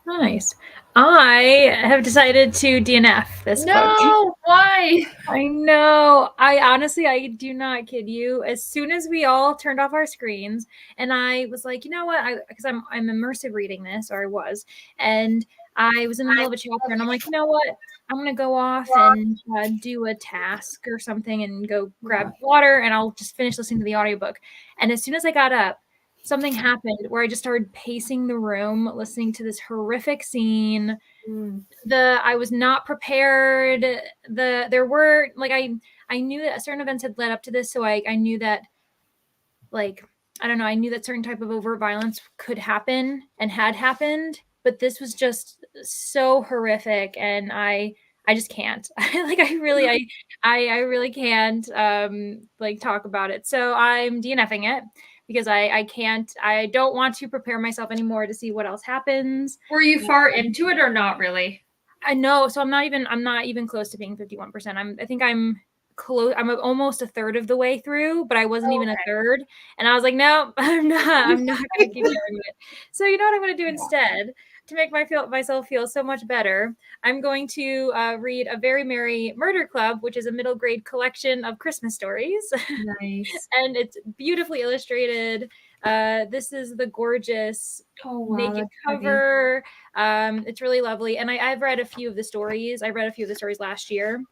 Nice. I have decided to DNF this book. No, why? I know. I do not kid you. As soon as we all turned off our screens, and I was like, you know what? Because I'm immersive reading this, or I was, and I was in the middle of a chapter, and I'm like, you know what? I'm gonna go off and do a task or something, and go grab water, and I'll just finish listening to the audiobook. And as soon as I got up, something happened where I just started pacing the room, listening to this horrific scene. I was not prepared. There were like I knew that certain events had led up to this, so I knew that, like, I don't know, I knew that certain type of overt violence could happen and had happened, but this was just so horrific, and I just can't. Like I really can't like talk about it. So I'm DNFing it because I don't want to prepare myself anymore to see what else happens. Were you far into it or not really? I know. So I'm not even close to being 51%. I think I'm close. I'm almost a third of the way through, but I wasn't even a third. And I was like, no, I'm not going to keep doing it. So you know what I'm going to do instead? To make myself feel so much better, I'm going to read A Very Merry Murder Club, which is a middle grade collection of Christmas stories. Nice. And it's beautifully illustrated. This is the gorgeous naked cover. It's really lovely. And I've read a few of the stories. I read a few of the stories last year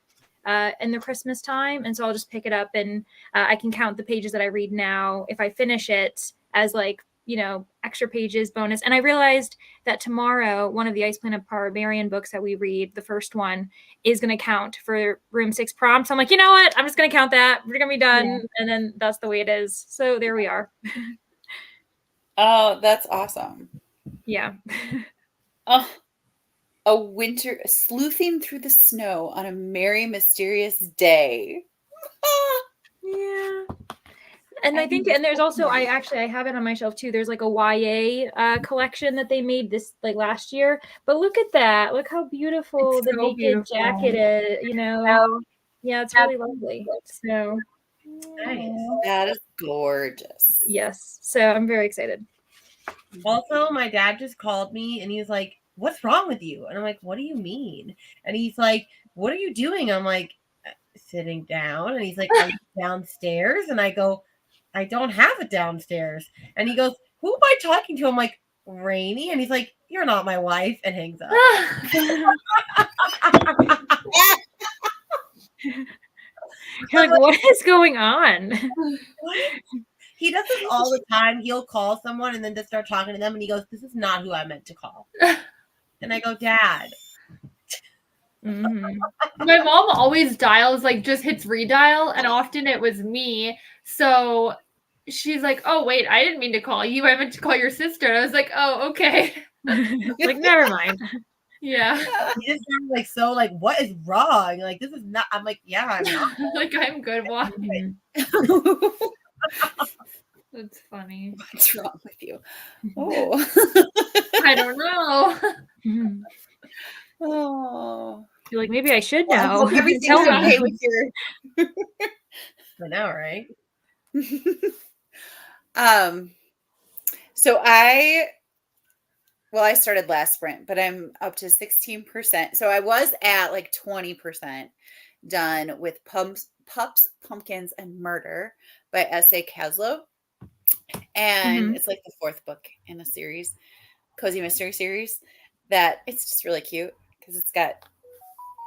in the Christmas time. And so I'll just pick it up, and I can count the pages that I read now if I finish it as, like, you know, extra pages bonus. And I realized that tomorrow, one of the Ice Planet Barbarian books that we read, the first one, is going to count for room 6 prompts. I'm like, you know what? I'm just going to count that. We're going to be done. Yeah. And then that's the way it is. So there we are. Oh, that's awesome. Yeah. Oh, winter sleuthing through the snow on a merry, mysterious day. Yeah. And I think, and there's also, I have it on my shelf too. There's like a YA collection that they made this like last year. But look at that. Look how beautiful it's the so naked beautiful. Jacket is, you know. Yeah, it's really lovely. So nice. That is gorgeous. Yes. So I'm very excited. Also, my dad just called me and he's like, what's wrong with you? And I'm like, what do you mean? And he's like, what are you doing? I'm like, sitting down. And he's like, are you downstairs? And I go, I don't have it downstairs. And he goes, who am I talking to? I'm like, Rainy. And he's like, you're not my wife, and hangs up. You're like, what is going on? What? He does this all the time. He'll call someone and then just start talking to them, and he goes, this is not who I meant to call. And I go, Dad. Mm-hmm. My mom always dials, like, just hits redial, and often it was me. So she's like, oh, wait, I didn't mean to call you. I meant to call your sister. And I was like, oh, okay. Like, never mind. Yeah. He just sounds like, so, like, what is wrong? Like, this is not, I'm like, yeah, I'm not. Like, I'm good. Why? That's funny. What's wrong with you? Oh. I don't know. Oh. You're like, maybe I should know. Everything's okay with your... I know, right? So I started last sprint, but I'm up to 16%. So I was at like 20% done with Pups, Pumpkins, and Murder by S.A. Kaslow. And it's like the 4th book in a series, Cozy Mystery series. that it's just really cute because it's got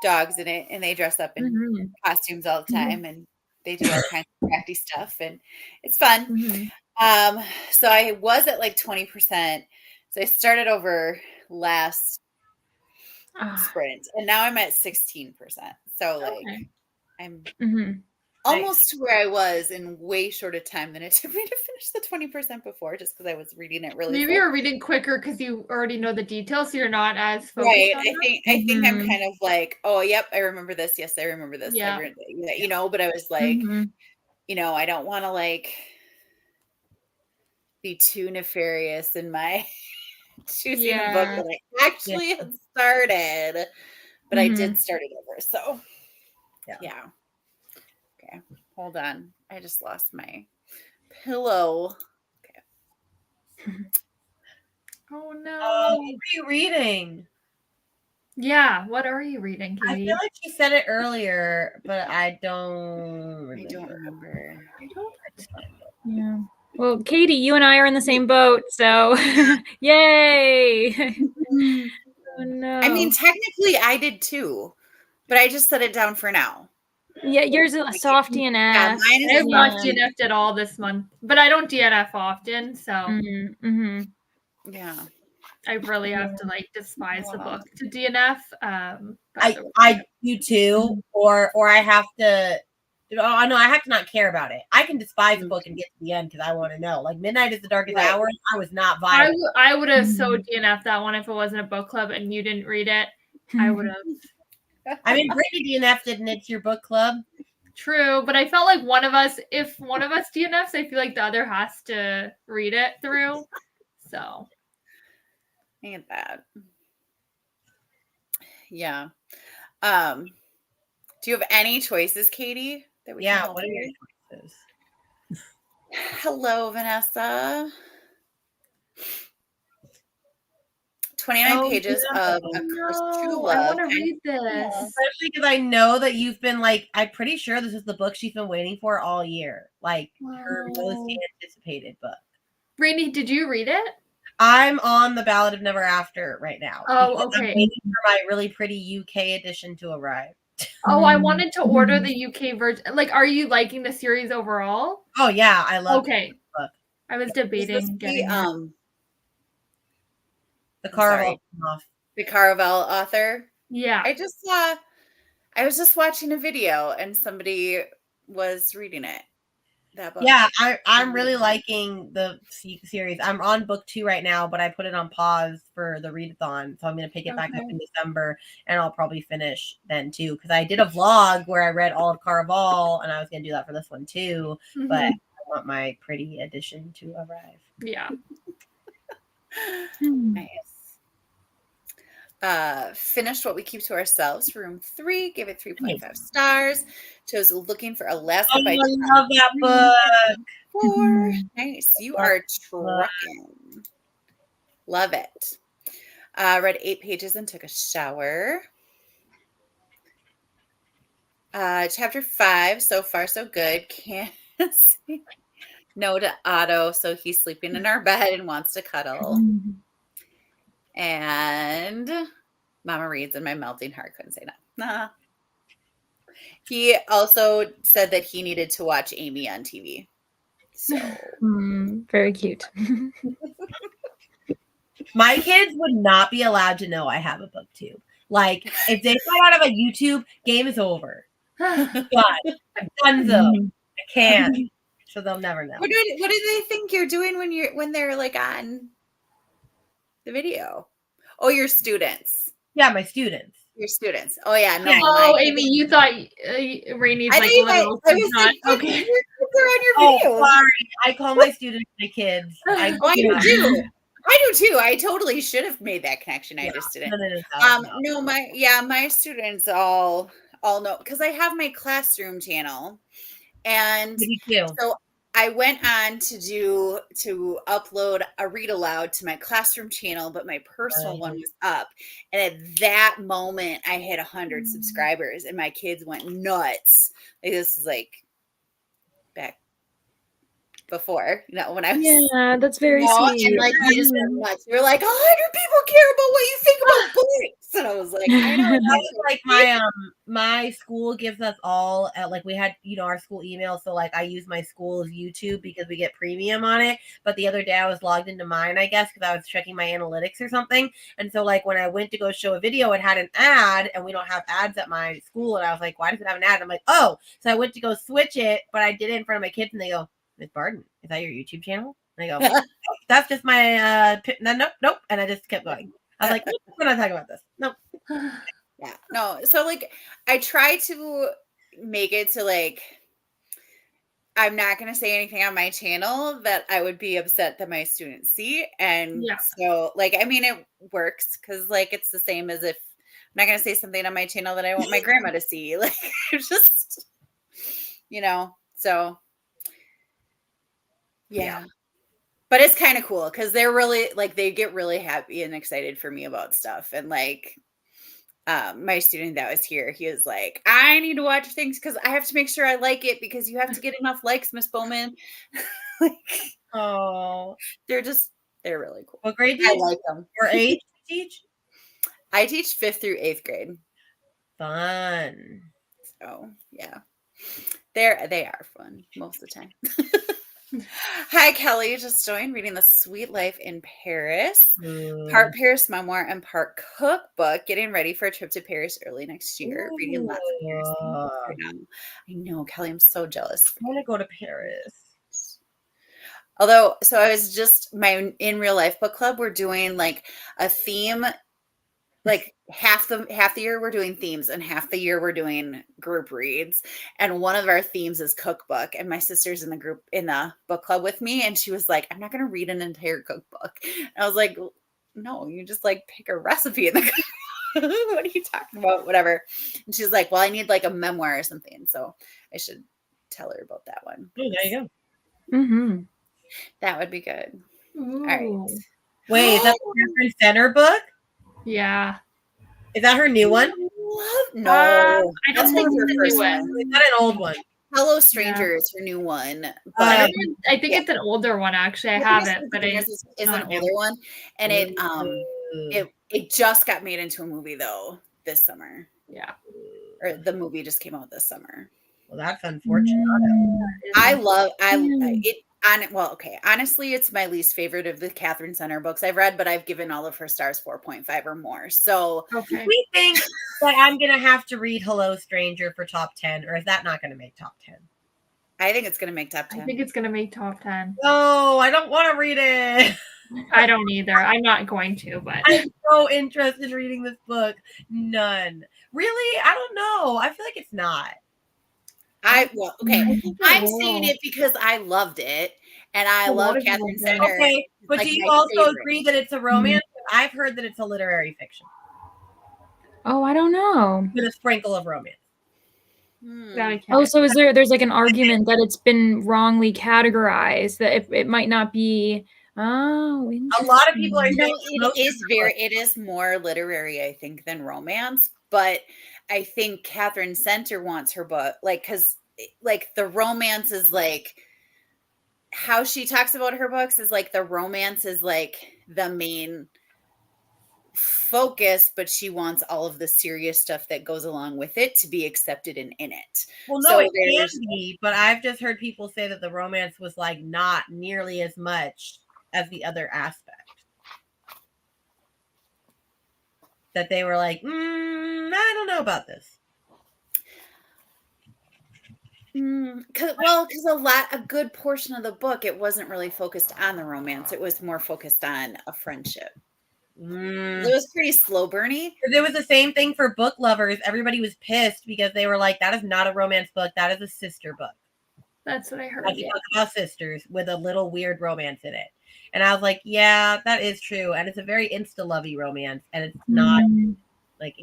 dogs in it and they dress up in costumes all the time and they do all kinds of crafty stuff and it's fun. So I was at like 20%. So I started over last sprint and now I'm at 16%. So like I'm almost to where I was in way shorter time than it took me to finish the 20% before, just because I was reading it really. Maybe you're reading quicker because you already know the details, so you're not as focused. Right. I think I'm kind of like, oh, yep, I remember this. Yes, I remember this. Yeah. You know, but I was like, you know, I don't want to like be too nefarious in my choosing a book that I actually had started, but I did start it over. So yeah. Okay, hold on. I just lost my pillow. Okay. Oh no. What are you reading? Yeah, what are you reading, Katy? I feel like she said it earlier, but I don't remember. Yeah. Well, Katy, you and I are in the same boat, so yay! Oh no. I mean, technically, I did too, but I just set it down for now. Yeah, yours is a soft DNF. Yeah, mine is I have not DNF'd at all this month, but I don't DNF often, so yeah, I really have to like despise the book to DNF. I do too, or I have to. Oh no, I have to not care about it. I can despise a book and get to the end because I want to know. Like Midnight is the Darkest Hour. I was not vibing. I would have so DNF'd that one if it wasn't a book club and you didn't read it. I would have. I mean, Brittany DNF'd it and it's your book club. True, but I felt like if one of us DNFs, I feel like the other has to read it through. So ain't that. Yeah. Do you have any choices, Katy? That we can what are your choices? Hello, Vanessa. 29 pages of A Cursed True Love. I want to read this. Especially because I know that you've been like, I'm pretty sure this is the book she's been waiting for all year. Like her most anticipated book. Rainey, did you read it? I'm on the Ballad of Never After right now. Oh, okay. I'm waiting for my really pretty UK edition to arrive. Oh, I wanted to order the UK version. Like, are you liking the series overall? Oh yeah, I love it. Book. I was debating getting the Caravel author. Yeah. I was just watching a video and somebody was reading it. That book. Yeah, I'm really liking the series. I'm on book 2 right now, but I put it on pause for the readathon, so I'm going to pick it back up in December, and I'll probably finish then too. Because I did a vlog where I read all of Caraval, and I was going to do that for this one too. But I want my pretty edition to arrive. Yeah. Nice. Finished What We Keep to Ourselves, room 3, gave it 3.5 stars. Chose Looking for Alaska by I love that book. 4. Nice. You are trucking. Love it. Read 8 pages and took a shower. Chapter 5, so far so good. Can't see. No to Otto, so he's sleeping in our bed and wants to cuddle. And Mama reads, and my melting heart couldn't say no. He also said that he needed to watch Amy on TV. So very cute. My kids would not be allowed to know I have a booktube. Like, if they find out about YouTube, game is over. But I've done so. I can't. So they'll never know. What do they think you're doing when they're like on the video? Oh, your students. Yeah, my students. Your students. Oh yeah. No. Oh, Amy, you thought Rainey's like little. Okay. They're on your video. Oh, sorry. I call my students my kids. I do too. I do too. I totally should have made that connection. I just didn't. No, my students all know because I have my classroom channel, and so I went on to upload a read aloud to my classroom channel, but my personal one was up. And at that moment, I hit 100 subscribers, and my kids went nuts. Like, this is like back before, when I was that's very sweet. and like you just went nuts. You're like 100 people care about what you think about books, and I was like, I know. That was like my school gives us all like we had our school email, so like I use my school's YouTube because we get premium on it. But the other day I was logged into mine, I guess, because I was checking my analytics or something, and so like when I went to go show a video, it had an ad, and we don't have ads at my school, and I was like, why does it have an ad? I'm like, oh, so I went to go switch it, but I did it in front of my kids, and they go, Miss Barden, is that your YouTube channel? And I go, that's just my nope, and I just kept going. I was like, we're not talking about this. Nope. Yeah, no. So like, I try to make it to like, I'm not going to say anything on my channel that I would be upset that my students see. And so like, I mean, it works because like, it's the same as if I'm not going to say something on my channel that I want my grandma to see. Like, it's just, so yeah. But it's kind of cool because they're really like, they get really happy and excited for me about stuff. And like, my student that was here, he was like, I need to watch things because I have to make sure I like it because you have to get enough likes, Miss Bowman. Like, they're really cool. What grade do you like them? Or age teach? I teach 5th through 8th grade. Fun. So yeah, they are fun most of the time. Hi, Kelly. Just joined reading The Sweet Life in Paris. Part Paris memoir and part cookbook. Getting ready for a trip to Paris early next year. Reading lots of Paris right now. I know, Kelly. I'm so jealous. I want to go to Paris. Although, so I was just my in real life book club. We're doing like a theme. Like half the year we're doing themes and half the year we're doing group reads. And one of our themes is cookbook. And my sister's in the book club with me. And she was like, I'm not going to read an entire cookbook. And I was like, no, you just like pick a recipe in the cookbook. What are you talking about? Whatever. And she's like, well, I need like a memoir or something. So I should tell her about that one. Oh, there you go. Mm-hmm. That would be good. Ooh. All right. Wait, is that the Catherine Center book? Yeah. Is that her new one? No. I don't think it's the new one. Is that an old one? Hello Stranger is her new one. But I think it's an older one, actually. I have it, but it is an older one. And it just got made into a movie though this summer. Yeah. Or the movie just came out this summer. Well, that's unfortunate. Honestly, it's my least favorite of the Catherine Center books I've read, but I've given all of her stars 4.5 or more. So we think that I'm going to have to read Hello Stranger for top 10, or is that not going to make top 10? I think it's going to make top 10. I think it's going to make top 10. No, I don't want to read it. I don't either. I'm not going to, but I'm so interested in reading this book. None. Really? I don't know. I feel like it's not. I'm saying it because I loved it and I love Catherine Center. Okay, but do you also agree that it's a romance? Mm-hmm. I've heard that it's a literary fiction. Oh, I don't know. With a sprinkle of romance. So there's like an argument that it's been wrongly categorized, that it might not be. Oh, a lot of people are saying it is more literary, I think, than romance, but I think Catherine Center wants her book, like, because like the romance is like how she talks about her books is like the romance is like the main focus, but she wants all of the serious stuff that goes along with it to be accepted in it. Well, no, it can be, but I've just heard people say that the romance was like not nearly as much as the other aspect. That they were like, I don't know about this. Because a good portion of the book, it wasn't really focused on the romance. It was more focused on a friendship. It was pretty slow burny. It was the same thing for book lovers. Everybody was pissed because they were like, that is not a romance book. That is a sister book. That's what I heard. That's a book about sisters with a little weird romance in it. And I was like, yeah, that is true. And it's a very insta-lovey romance. And it's not like...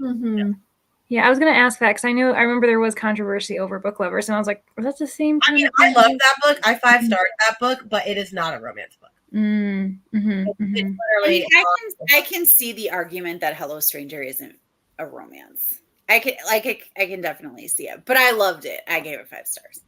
Yeah, I was going to ask that because I remember there was controversy over book lovers. And I was like, well, that's the same kind of thing. I love that book. I 5-starred that book, but it is not a romance book. It's literally I can see the argument that Hello Stranger isn't a romance. I can definitely see it, but I loved it. I gave it 5 stars.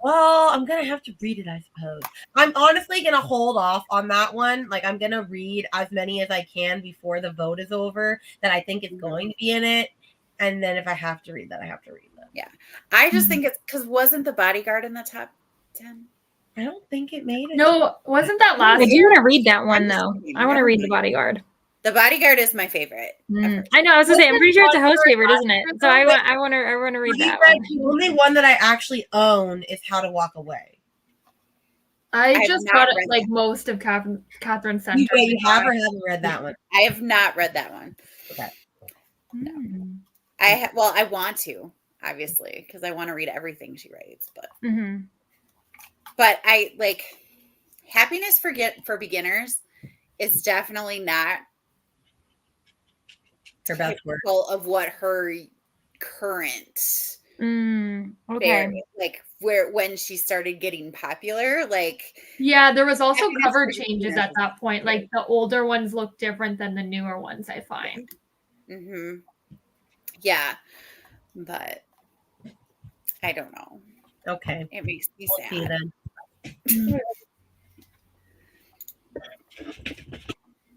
Well, I'm gonna have to read it, I suppose. I'm honestly gonna hold off on that one. Like, I'm gonna read as many as I can before the vote is over that I think is going to be in it. And then if I have to read that, I have to read that. Yeah. I just think it's because wasn't The Bodyguard in the top 10? I don't think it made it. No, wasn't that last I do year? want to read that one, though. I want to read The Bodyguard. The Bodyguard is my favorite. I know. I was gonna say, I'm pretty sure it's a host favorite, isn't it? So I want to read that one. The only one that I actually own is How to Walk Away. I just got it, like most of Catherine Center. You have or haven't read that one? I have not read that one. Okay. No. I want to, obviously, because I want to read everything she writes. But I like Happiness for Beginners is definitely not her best work of what her current okay. like when she started getting popular, like there was also cover changes at that point. Like the older ones look different than the newer ones, I find. Yeah, but I don't know. Okay, it makes me sad. See then.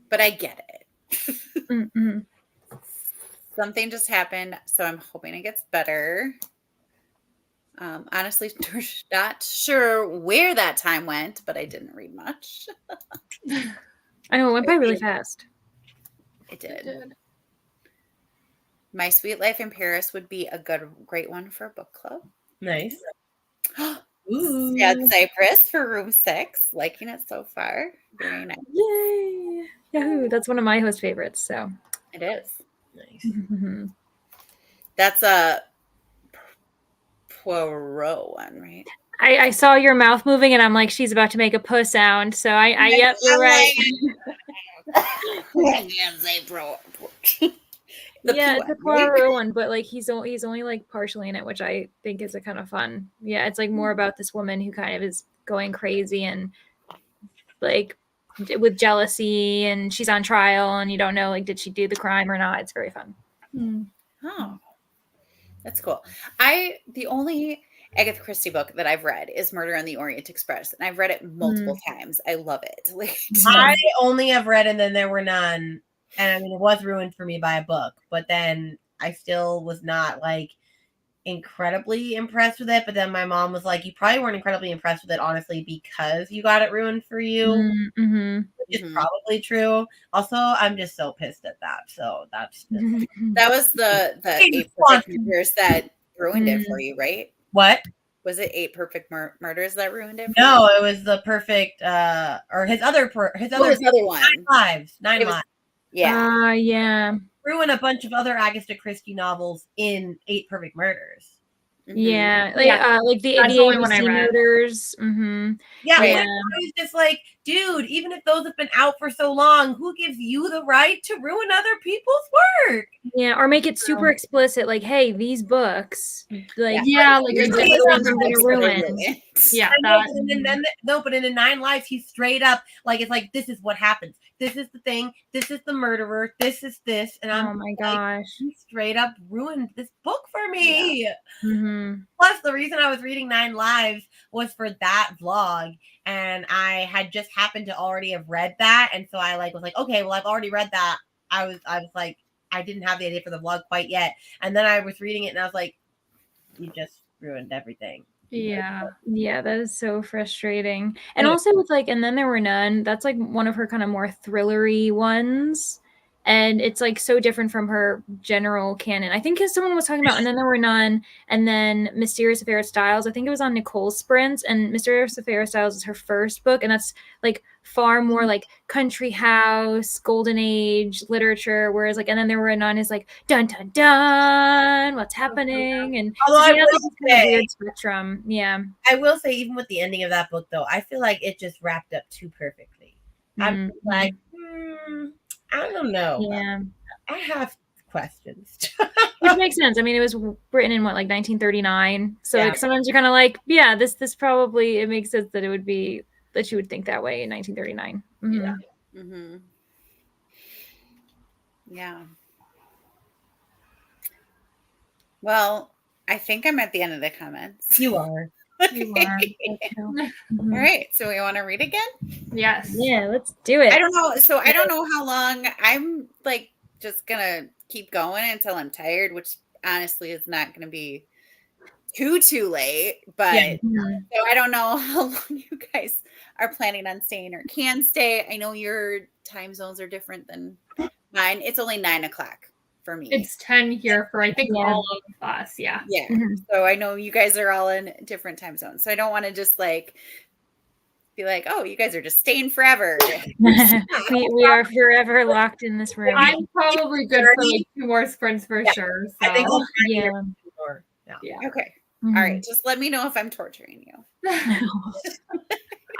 But I get it. Something just happened, so I'm hoping it gets better. Honestly, not sure where that time went, but I didn't read much. I know, it went by really fast. It did. My Sweet Life in Paris would be a great one for a book club. Nice. Ooh. Sad Cypress for room 6. Liking it so far. Very nice. Yay! Yahoo! That's one of my host favorites. So it is. Nice. That's a Poirot one, right? I saw your mouth moving, and I'm like, she's about to make a puss sound. So yep, you're right. I can't say Poirot. It's a Poirot one, but like he's only like partially in it, which I think is a kind of fun. Yeah, it's like more about this woman who kind of is going crazy and like with jealousy, and she's on trial, and you don't know like did she do the crime or not. It's very fun. Oh, that's cool. The only Agatha Christie book that I've read is Murder on the Orient Express, and I've read it multiple times. I love it. I only have read And Then There Were None. And I mean, it was ruined for me by a book, but then I still was not like incredibly impressed with it. But then my mom was like, you probably weren't incredibly impressed with it, honestly, because you got it ruined for you, which is probably true. Also, I'm just so pissed at that. So that's just... that was the 8 Perfect Murders that ruined it for you, right? What? Was it 8 Perfect Murders that ruined it? No, it was the perfect, or his other one. 9 Lives. Yeah. Ruin a bunch of other Agatha Christie novels in 8 Perfect Murders. Yeah, like the ABC murders. I was just like, dude, even if those have been out for so long, who gives you the right to ruin other people's work? Yeah, or make it super explicit, like, hey, these books, like, ruined. Yeah, but in the 9 Lives, he's straight up like, it's like, this is what happens. This is the thing. This is the murderer. This is this. And I'm oh my gosh, he straight up ruined this book for me. Yeah. Plus, the reason I was reading 9 Lives was for that vlog, and I had just happened to already have read that, and so I was like, okay, well, I've already read that. I was like, I didn't have the idea for the vlog quite yet, and then I was reading it, and I was like, you just ruined everything. Yeah, that is so frustrating. And also with And Then There Were None, that's like one of her kind of more thrillery ones, and it's like so different from her general canon. I think someone was talking about And Then There Were None, and then Mysterious Affair of Styles. I think it was on Nicole's Sprints, and Mysterious Affair of Styles is her first book, and that's like far more like country house, golden age literature, whereas And Then There Were None is like dun dun dun, what's happening? And although so she has this kind of weird spectrum. Yeah, I will say, even with the ending of that book, though, I feel like it just wrapped up too perfectly. I'm like, I don't know. Yeah, I have questions. Which makes sense. I mean, it was written in 1939. So like sometimes you're kind of like, yeah, this probably, it makes sense that it would be that you would think that way in 1939. Yeah. Well, I think I'm at the end of the comments. You are. You are. All right. So we want to read again? Yes. Yeah, let's do it. I don't know. So I don't know how long. I'm like just going to keep going until I'm tired, which honestly is not going to be too late. But so I don't know how long you guys are planning on staying or can stay. I know your time zones are different than mine. It's only 9:00 for me. It's 10 here for I think all of us. Yeah. Yeah. So I know you guys are all in different time zones. So I don't want to just like be like, oh, you guys are just staying forever. we are forever locked in this room. I'm probably good for like 2 more sprints for sure. So. I think yeah. Okay. All right. Just let me know if I'm torturing you.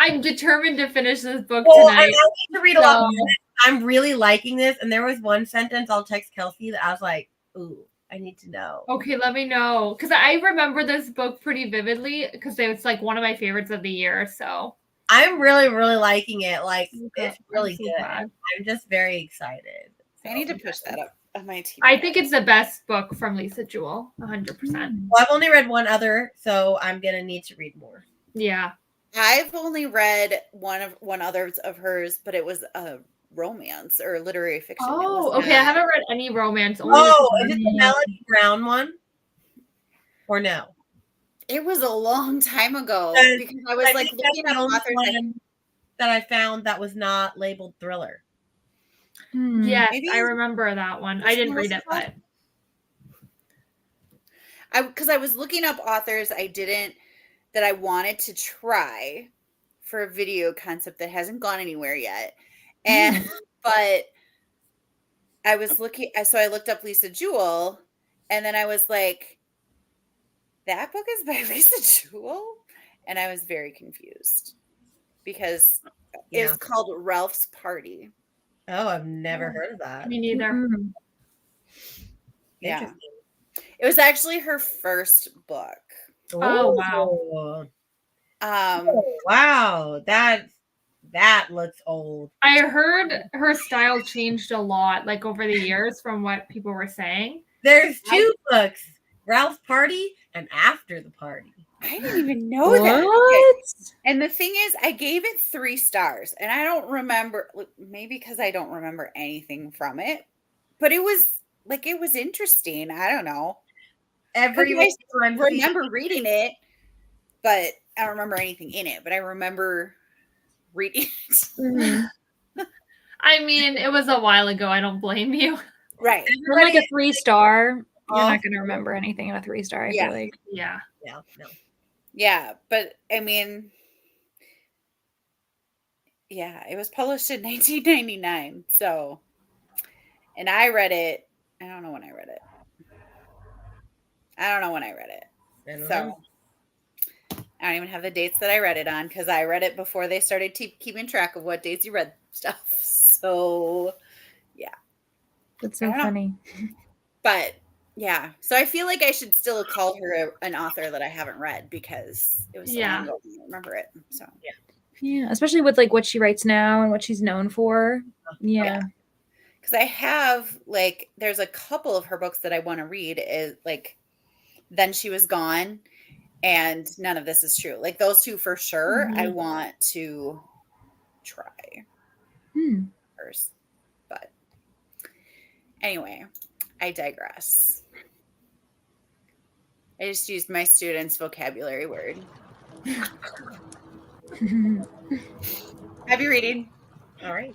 I'm determined to finish this book well, tonight. I need to read a lot more. I'm really liking this. And there was one sentence I'll text Kelsea that I was like, ooh, I need to know. Okay, let me know. Because I remember this book pretty vividly because it's like one of my favorites of the year. So I'm really, really liking it. Like, it's really so good. glad. I'm just very excited. So. I need to push that up on my TV. I think it's the best book from Lisa Jewell, 100%. Well, I've only read one other, so I'm going to need to read more. Yeah. I've only read one other of hers, but it was a romance or literary fiction. Oh, okay. I haven't read any romance. Is it the Melody Brown one? Or no? It was a long time ago because I was like looking at authors that I found that was not labeled thriller. Yes, I remember that one. I didn't read it, but because I was looking up authors that I wanted to try for a video concept that hasn't gone anywhere yet. And but I was looking, so I looked up Lisa Jewell, and then I was like, that book is by Lisa Jewell? And I was very confused because it's called Ralph's Party. Oh, I've never heard of that. Me neither. Yeah. It was actually her first book. Oh, wow. Wow. That looks old. I heard her style changed a lot, like over the years from what people were saying. There's 2 books, Ralph's Party and After the Party. I didn't even know that. Okay. And the thing is, I gave it 3 stars, and I don't remember, maybe because I don't remember anything from it, but it was interesting. I don't know. I remember reading it, but I don't remember anything in it, but I remember reading it. I mean, it was a while ago. I don't blame you. Right. For like a 3-star, you're not going to remember anything in a 3-star, I feel like. Yeah. No. Yeah, but I mean, yeah, it was published in 1999. So, and I read it. I don't know when I read it. So, I don't even have the dates that I read it on because I read it before they started keeping track of what dates you read stuff. So, yeah. That's so funny. But yeah, so I feel like I should still call her an author that I haven't read because it was so long ago. I don't remember it. So yeah, especially with like what she writes now and what she's known for. Yeah. Because I have like, there's a couple of her books that I want to read is like Then She Was Gone and None of This Is True. Like those 2 for sure. I want to try first. But anyway, I digress. I just used my students' vocabulary word. Happy reading. All right.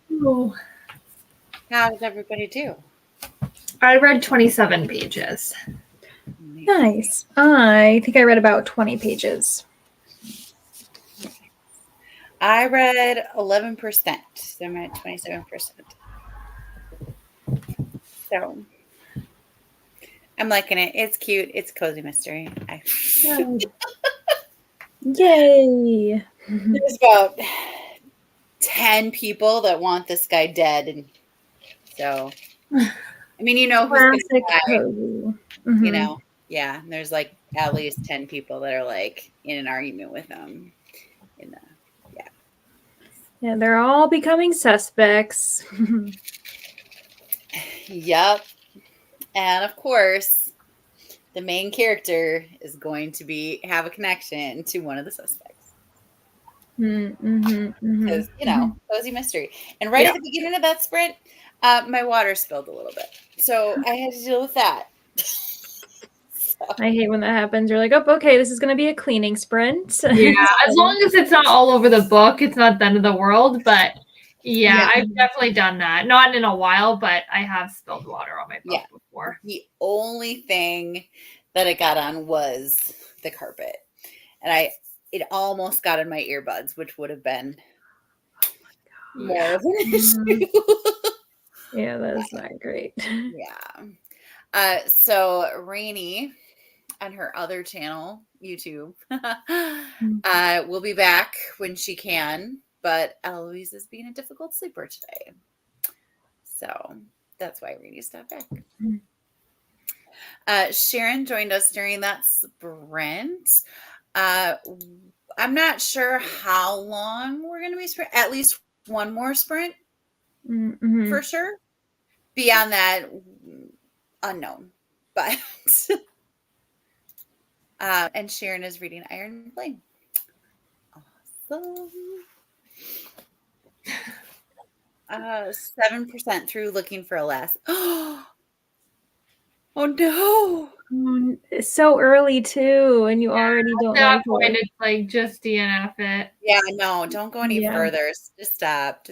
So, how did everybody do? I read 27 pages. Nice. I think I read about 20 pages. I read 11%. So I'm at 27%. So I'm liking it. It's cute. It's cozy mystery. Yay. There's about 10 people that want this guy dead. And so, I mean, you know who's going to die. You know? Yeah. And there's like at least 10 people that are like in an argument with him. Yeah, they're all becoming suspects. Yep. And of course, the main character is going to have a connection to one of the suspects. Because, you know, cozy mystery. And right at the beginning of that sprint, my water spilled a little bit. So I had to deal with that. I hate when that happens. You're like, oh, okay, this is going to be a cleaning sprint. Yeah, as long as it's not all over the book, it's not the end of the world. But yeah, I've definitely done that. Not in a while, but I have spilled water on my book before. The only thing that it got on was the carpet. And it almost got in my earbuds, which would have been more of an issue. Yeah, that's not great. Yeah. So Rainey on her other channel, YouTube, will be back when she can, but Eloise is being a difficult sleeper today. So that's why Rainey stopped back. Sharon joined us during that sprint. I'm not sure how long we're going to be sprint. At least one more sprint for sure. Beyond that, unknown. But and Sharon is reading Iron Flame. Awesome. 7% through Looking for Alas. Oh no. It's so early too, and you already don't at that like point it's like just DNF it. Yeah, no, don't go any further. Just stop.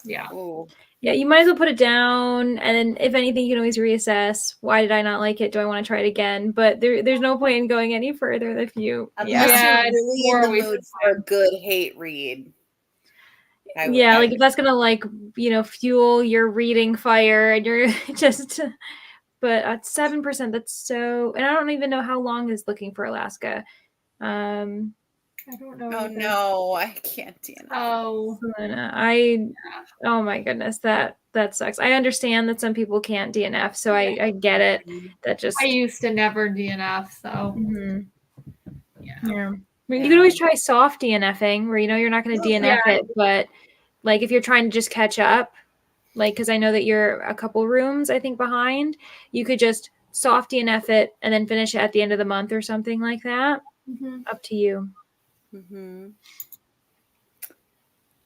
Yeah. Ooh. Yeah, you might as well put it down, and then if anything, you can always reassess. Why did I not like it? Do I want to try it again? But there's no point in going any further if you Unless you're really in the mood for a good hate read. Like if that's gonna like fuel your reading fire, and you're just. But at 7%, that's so. And I don't even know how long is Looking for Alaska. I don't know. Oh no, I can't DNF. Oh, oh my goodness, that sucks. I understand that some people can't DNF, so I get it. That just I used to never DNF, so yeah. I mean, you could always try soft DNFing, where you're not going to DNF it, but like if you're trying to just catch up, like because I know that you're a couple rooms I think behind, you could just soft DNF it and then finish it at the end of the month or something like that. Up to you.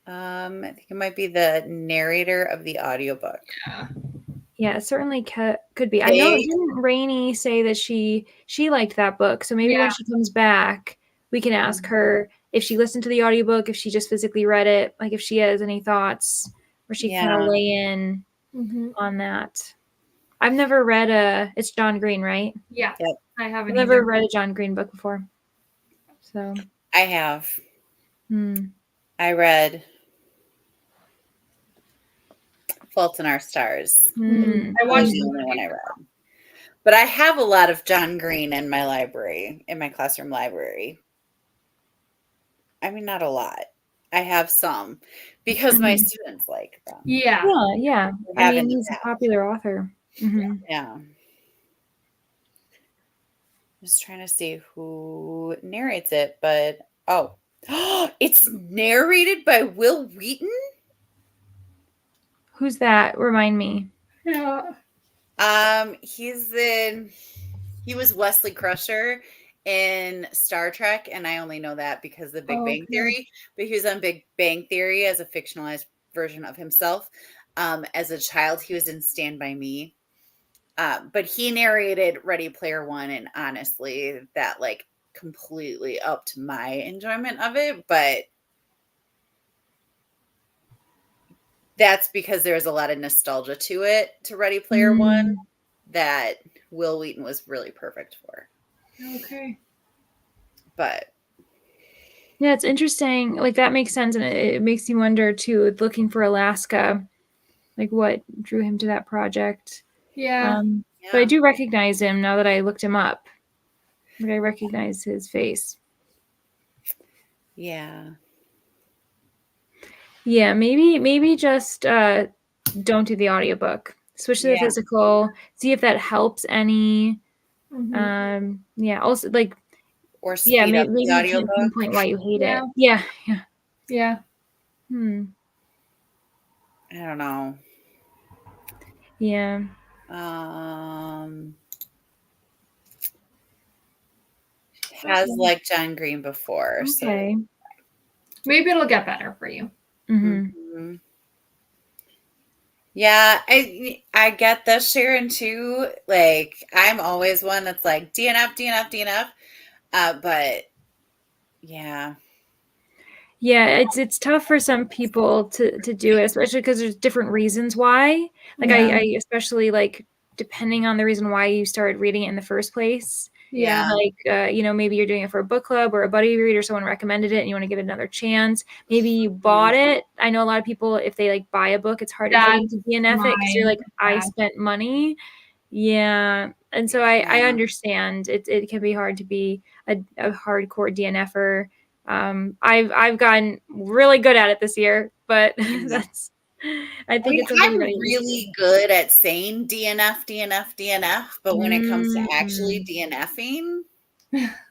I think it might be the narrator of the audiobook. Yeah, it certainly could be. I know didn't Rainey say that she liked that book, so maybe when she comes back, we can ask her if she listened to the audiobook, if she just physically read it, like if she has any thoughts, or she can kind of lay in on that. I've never read it's John Green, right? Yeah. I haven't never read a John Green book before. So I have. I read Fault in Our Stars. I watched the only one I read. But I have a lot of John Green in my library, in my classroom library. I mean, not a lot. I have some because my students like them. Yeah. I mean, he's a popular author. Yeah. Just trying to see who narrates it, but it's narrated by Will Wheaton. Who's that? Remind me. Yeah. He was Wesley Crusher in Star Trek, and I only know that because of the Big Bang Theory. But he was on Big Bang Theory as a fictionalized version of himself. As a child, he was in Stand By Me. But he narrated Ready Player One, and honestly, that like completely upped my enjoyment of it. But that's because there's a lot of nostalgia to it, to Ready Player One, that Will Wheaton was really perfect for. Okay. But yeah, it's interesting. Like, that makes sense, and it makes you wonder too, looking for Alaska, like what drew him to that project. Yeah. But I do recognize him now that I looked him up. Like, I recognize his face. Yeah. Yeah, maybe just don't do the audiobook. Switch to the physical. See if that helps any. Yeah. Also, like, or speed up maybe the you audiobook. can't pinpoint why you hate it. Yeah. I don't know. Yeah. Has liked John Green before, okay. So maybe it'll get better for you. Yeah, I get this, Sharon, too. Like, I'm always one that's like DNF. But yeah. Yeah, it's tough for some people to do it, especially because there's different reasons why. Like, I especially, like, depending on the reason why you started reading it in the first place. Yeah. Like, maybe you're doing it for a book club or a buddy read, or someone recommended it and you want to give it another chance. Maybe you bought it. I know a lot of people, if they like buy a book, it's hard for them to DNF it because you're like, I spent money. Yeah. And so I understand it can be hard to be a hardcore DNFer. I've gotten really good at it this year, but I think it's I'm really good at saying DNF, but when it comes to actually DNFing,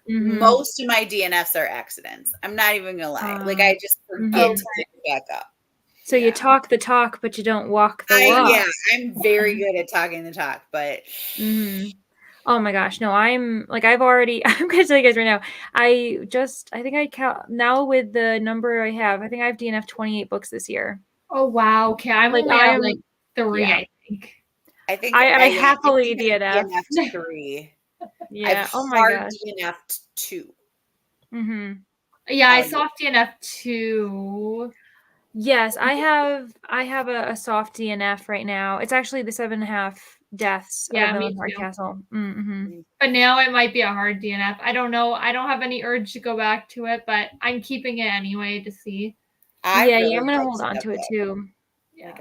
most of my DNFs are accidents. I'm not even gonna lie. Like, I just forget to pick back up. So you talk the talk, but you don't walk the walk. Yeah, I'm very good at talking the talk, but oh my gosh, no, I'm going to tell you guys right now. I think I count now with the number I have. I think I have DNF 28 books this year. Oh wow. Okay, I'm only at like 3, I think. I happily DNF'd 3. Yeah. I've hard DNF'd 2. Yeah, I soft DNF 2. Yes, I have a soft DNF right now. It's actually the 7.5 deaths of Hardcastle. But now it might be a hard DNF. I don't know. I don't have any urge to go back to it, but I'm keeping it anyway to see. I'm gonna hold on to it too. Yeah.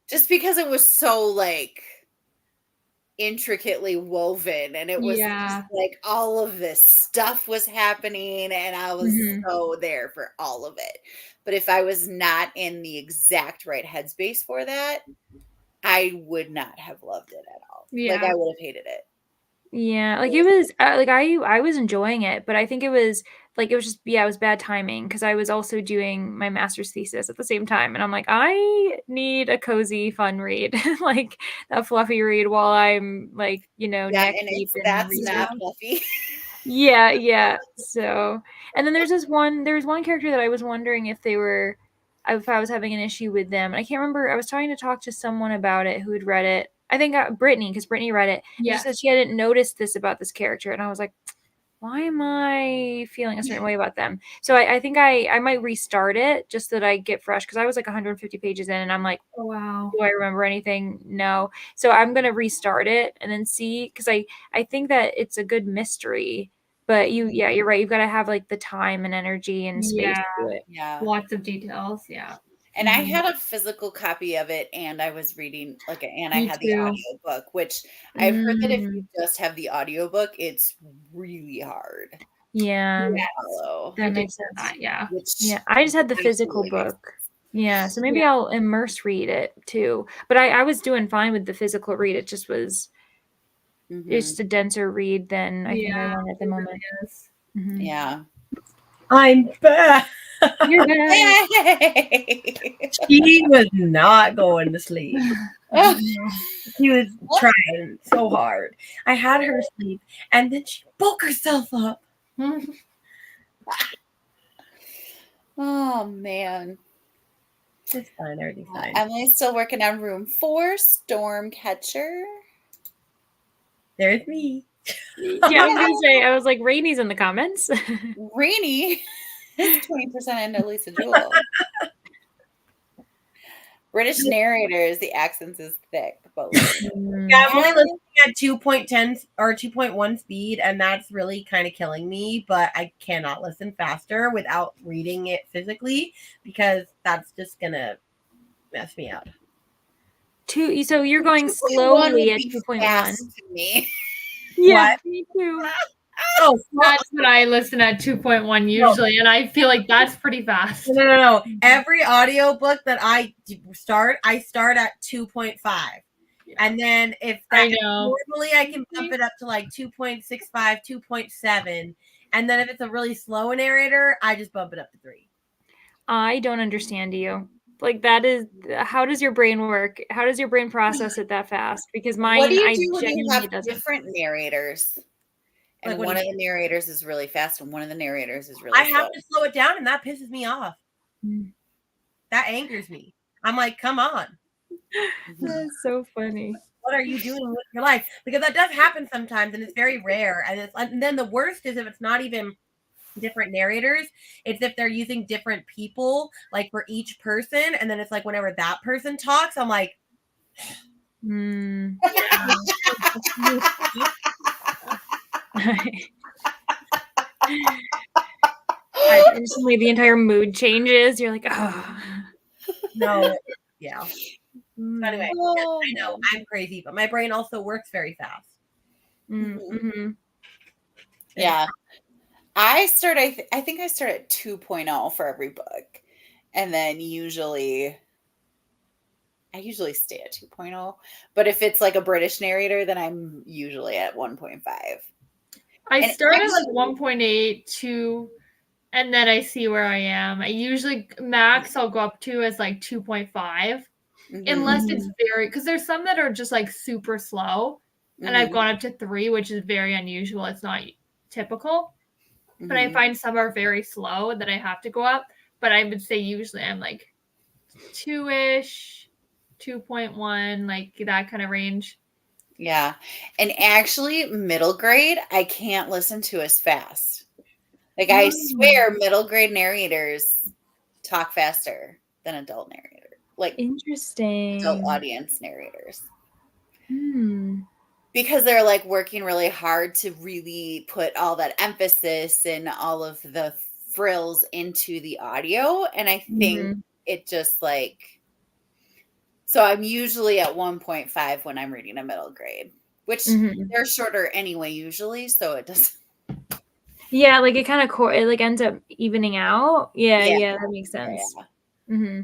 Just because it was so like intricately woven, and it was just like all of this stuff was happening, and I was so there for all of it. But if I was not in the exact right headspace for that, I would not have loved it at all. Like, I would have hated it. Yeah, like, it was like I was enjoying it, but I think it was just it was bad timing because I was also doing my master's thesis at the same time, and I'm like, I need a cozy, fun read, like a fluffy read while I'm like, neck deep in that's research. not fluffy. Yeah. So, and then there was one character that I was wondering if I was having an issue with them. And I can't remember. I was trying to talk to someone about it who had read it. I think Brittany, because Brittany read it. Yeah. She said she hadn't noticed this about this character. And I was like, why am I feeling a certain way about them? So I think I might restart it just so that I get fresh. Because I was like 150 pages in and I'm like, oh, wow. Do I remember anything? No. So I'm going to restart it and then see. Because I think that it's a good mystery. But you're right. You've got to have like the time and energy and space to do it. Yeah. Lots of details. Yeah. And I had a physical copy of it, and I was reading and I had the audiobook, which I've heard that if you just have the audiobook, it's really hard. Yeah. That makes sense. Yeah. I just had the physical book. Yeah. So maybe I'll immerse read it too. But I was doing fine with the physical read. It just was it's just a denser read than I think I want at the moment. Yeah. I'm back. You're back. She was not going to sleep. She was trying so hard. I had her sleep, and then she woke herself up. Oh, man. It's fine. Everything's fine. Emily's still working on room 4, Stormcatcher. There's me. Yeah, I was gonna say, I was like, Rainy's in the comments. Rainy is 20% into Lisa Jewell. British narrators, the accents is thick. But yeah, I'm only listening at 2.10 or 2.1 speed, and that's really kind of killing me. But I cannot listen faster without reading it physically because that's just gonna mess me up. So you're going slowly at 2.1. To me. Yeah, me too. Oh, that's what I listen at 2.1 usually, and I feel like that's pretty fast. No. Every audiobook that I start at 2.5. And then if that normally I can bump it up to like 2.65, 2.7. And then if it's a really slow narrator, I just bump it up to 3. I don't understand you. Like that is, how does your brain work? How does your brain process it that fast? Because mine, what do you do when you have different narrators? And like, one of the narrators is really fast and one of the narrators is really slow. I have to slow it down, and that pisses me off. That angers me. I'm like, come on. That's so funny. What are you doing with your life? Because that does happen sometimes, and it's very rare. And then the worst is if it's not even different narrators, it's if they're using different people, like for each person, and then it's like whenever that person talks, I'm like, Instantly the entire mood changes. You're like, oh no, yeah. So anyway, I know I'm crazy, but my brain also works very fast. Yeah. I think I start at 2.0 for every book. And then I usually stay at 2.0. But if it's like a British narrator, then I'm usually at 1.5. I start at like 1.8, 2, and then I see where I am. I usually max I'll go up to as like 2.5. Unless it's very, because there's some that are just like super slow. And I've gone up to 3, which is very unusual. It's not typical. But I find some are very slow that I have to go up. But I would say usually I'm like 2-ish, 2.1, like that kind of range. Yeah. And actually, middle grade, I can't listen to as fast. Like, I swear middle grade narrators talk faster than adult narrators. Like, interesting. Adult audience narrators. Because they're like working really hard to really put all that emphasis and all of the frills into the audio. And I think it just like, so I'm usually at 1.5 when I'm reading a middle grade, which they're shorter anyway, usually. So it doesn't. Yeah, like it kind of it like ends up evening out. Yeah, that makes sense. Yeah.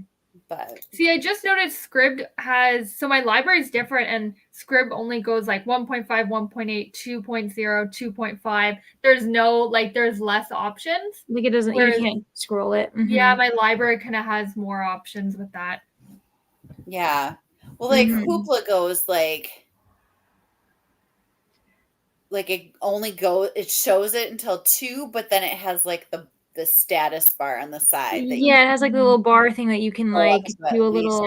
But see, I just noticed Scribd has, so my library is different, and Scribd only goes like 1.5, 1.8, 2.0, 2.5. There's no, like, there's less options. Like it doesn't, you can't scroll it. Yeah, my library kind of has more options with that. Yeah. Well, like Hoopla goes like it only goes, it shows it until 2, but then it has like the status bar on the side. That it has like the little bar thing that you can like do a little.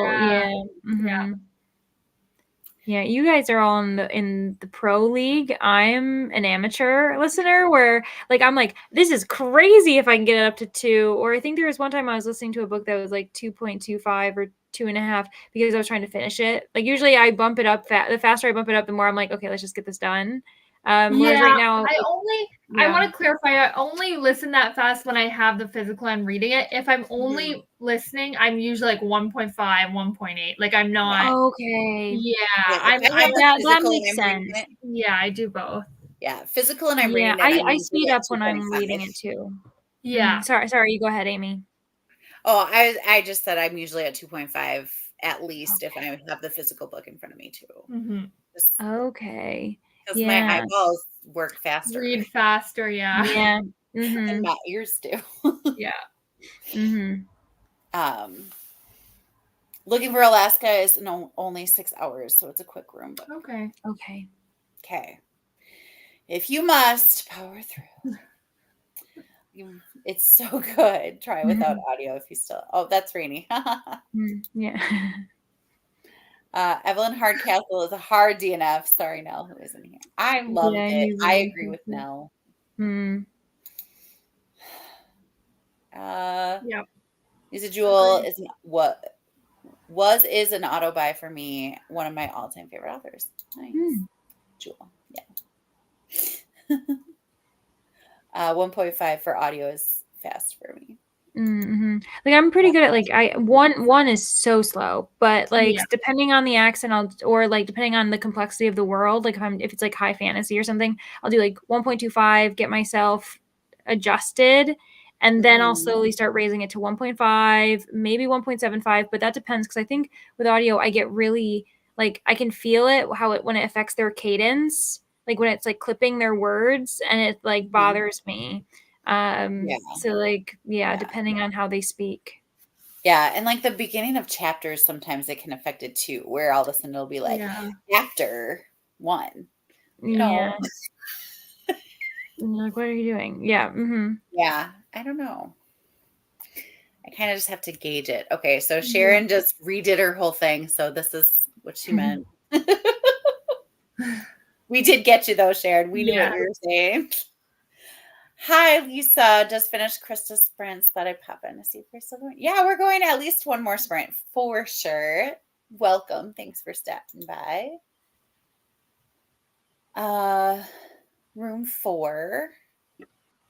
Yeah, you guys are all in the pro league. I'm an amateur listener where like I'm like, this is crazy if I can get it up to 2. Or I think there was one time I was listening to a book that was like 2.25 or 2.5 because I was trying to finish it. Like usually I bump it up the faster I bump it up, the more I'm like, okay, let's just get this done. Whereas right now, I want to clarify, I only listen that fast when I have the physical and reading it. If I'm only listening, I'm usually like 1.5, 1.8. Like I'm not. Okay. Yeah. That makes sense. Yeah, I do both. Yeah, physical and I'm reading it. I speed up when I'm reading it too. Yeah. Sorry, you go ahead, Amy. Oh, I just said I'm usually at 2.5 at least if I have the physical book in front of me too. Okay. Because my eyeballs work faster. Read faster, yeah. And my ears do. Yeah. Looking for Alaska is only 6 hours, so it's a quick room. But okay. If you must power through, it's so good. Try without audio if you still. Oh, that's Rainy. Yeah. Evelyn Hardcastle is a hard DNF. Sorry, Nell, who isn't here. I loved it. I agree with Nell. Is a Jewel is what is an auto buy for me. One of my all-time favorite authors. Nice. Jewel. Yeah. 1.5 for audio is fast for me. Like I'm pretty good at like one is so slow, but like depending on the accent or like depending on the complexity of the world, like if it's like high fantasy or something, I'll do like 1.25, get myself adjusted, and then I'll slowly start raising it to 1.5, maybe 1.75, but that depends because I think with audio I get really like I can feel it when it affects their cadence, like when it's like clipping their words and it like bothers me. So like depending on how they speak. Yeah, and like the beginning of chapters sometimes it can affect it too, where all of a sudden it'll be like chapter 1. Like what are you doing? Yeah, I don't know. I kind of just have to gauge it. Okay, so Sharon just redid her whole thing, so this is what she meant. We did get you though, Sharon. We knew what you were saying. Hi, Lisa. Just finished Krystal sprints. Thought I'd pop in to see if we're still going. Yeah, we're going at least one more sprint for sure. Welcome. Thanks for stopping by. Room 4.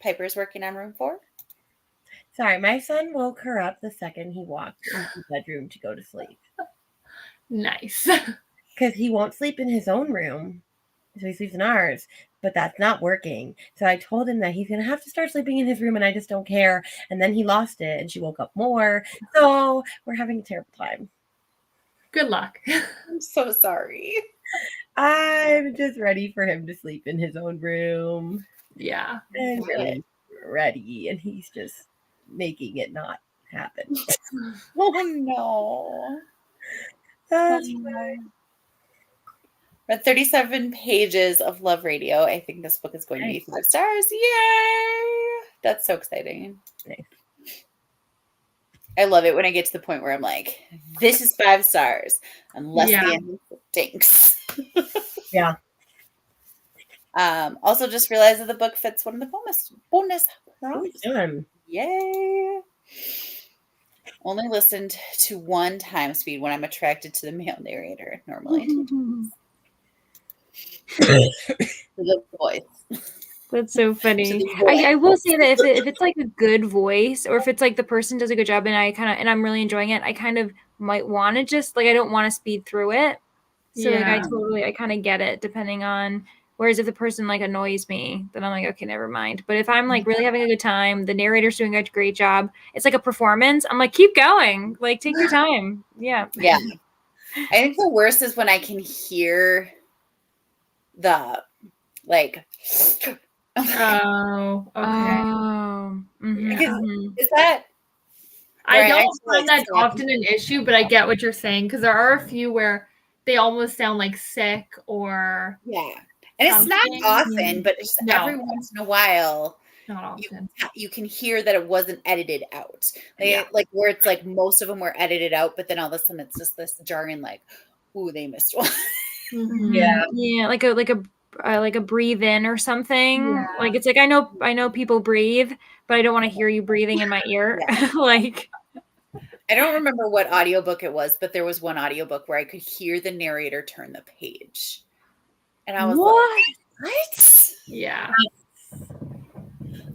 Piper's working on room 4. Sorry, my son woke her up the second he walked into the bedroom to go to sleep. Nice. Because he won't sleep in his own room. So he sleeps in ours, but that's not working. So I told him that he's going to have to start sleeping in his room, and I just don't care. And then he lost it, and she woke up more. So we're having a terrible time. Good luck. I'm so sorry. I'm just ready for him to sleep in his own room. Yeah. And really ready, and he's just making it not happen. Oh, no. That's fine. Read 37 pages of Love Radio. I think this book is going to be 5 stars. Yay! That's so exciting. Nice. I love it when I get to the point where I'm like, this is 5 stars, unless the end stinks. Yeah. Also, just realized that the book fits one of the bonus prompts. Yay! Only listened to 1 time speed when I'm attracted to the male narrator. Normally, the voice. That's so funny. I will say that if it's like a good voice, or if it's like the person does a good job, and I'm really enjoying it, I kind of might want to just like I don't want to speed through it. So like I kind of get it depending on. Whereas if the person like annoys me, then I'm like, okay, never mind. But if I'm like really having a good time, the narrator's doing a great job. It's like a performance. I'm like, keep going. Like, take your time. Yeah. Yeah. I think the worst is when I can hear the like. Oh, okay. Is that? I don't find that often an issue, but I get what you're saying because there are a few where they almost sound like sick or and it's not often, but it's just every once in a while. Not often. You can hear that it wasn't edited out, like where it's like most of them were edited out, but then all of a sudden it's just this jarring, like, ooh, they missed one. Yeah, like a breathe in or something. Yeah. Like it's like I know people breathe, but I don't want to hear you breathing in my ear. Like I don't remember what audiobook it was, but there was one audiobook where I could hear the narrator turn the page. And I was like, what? Yeah.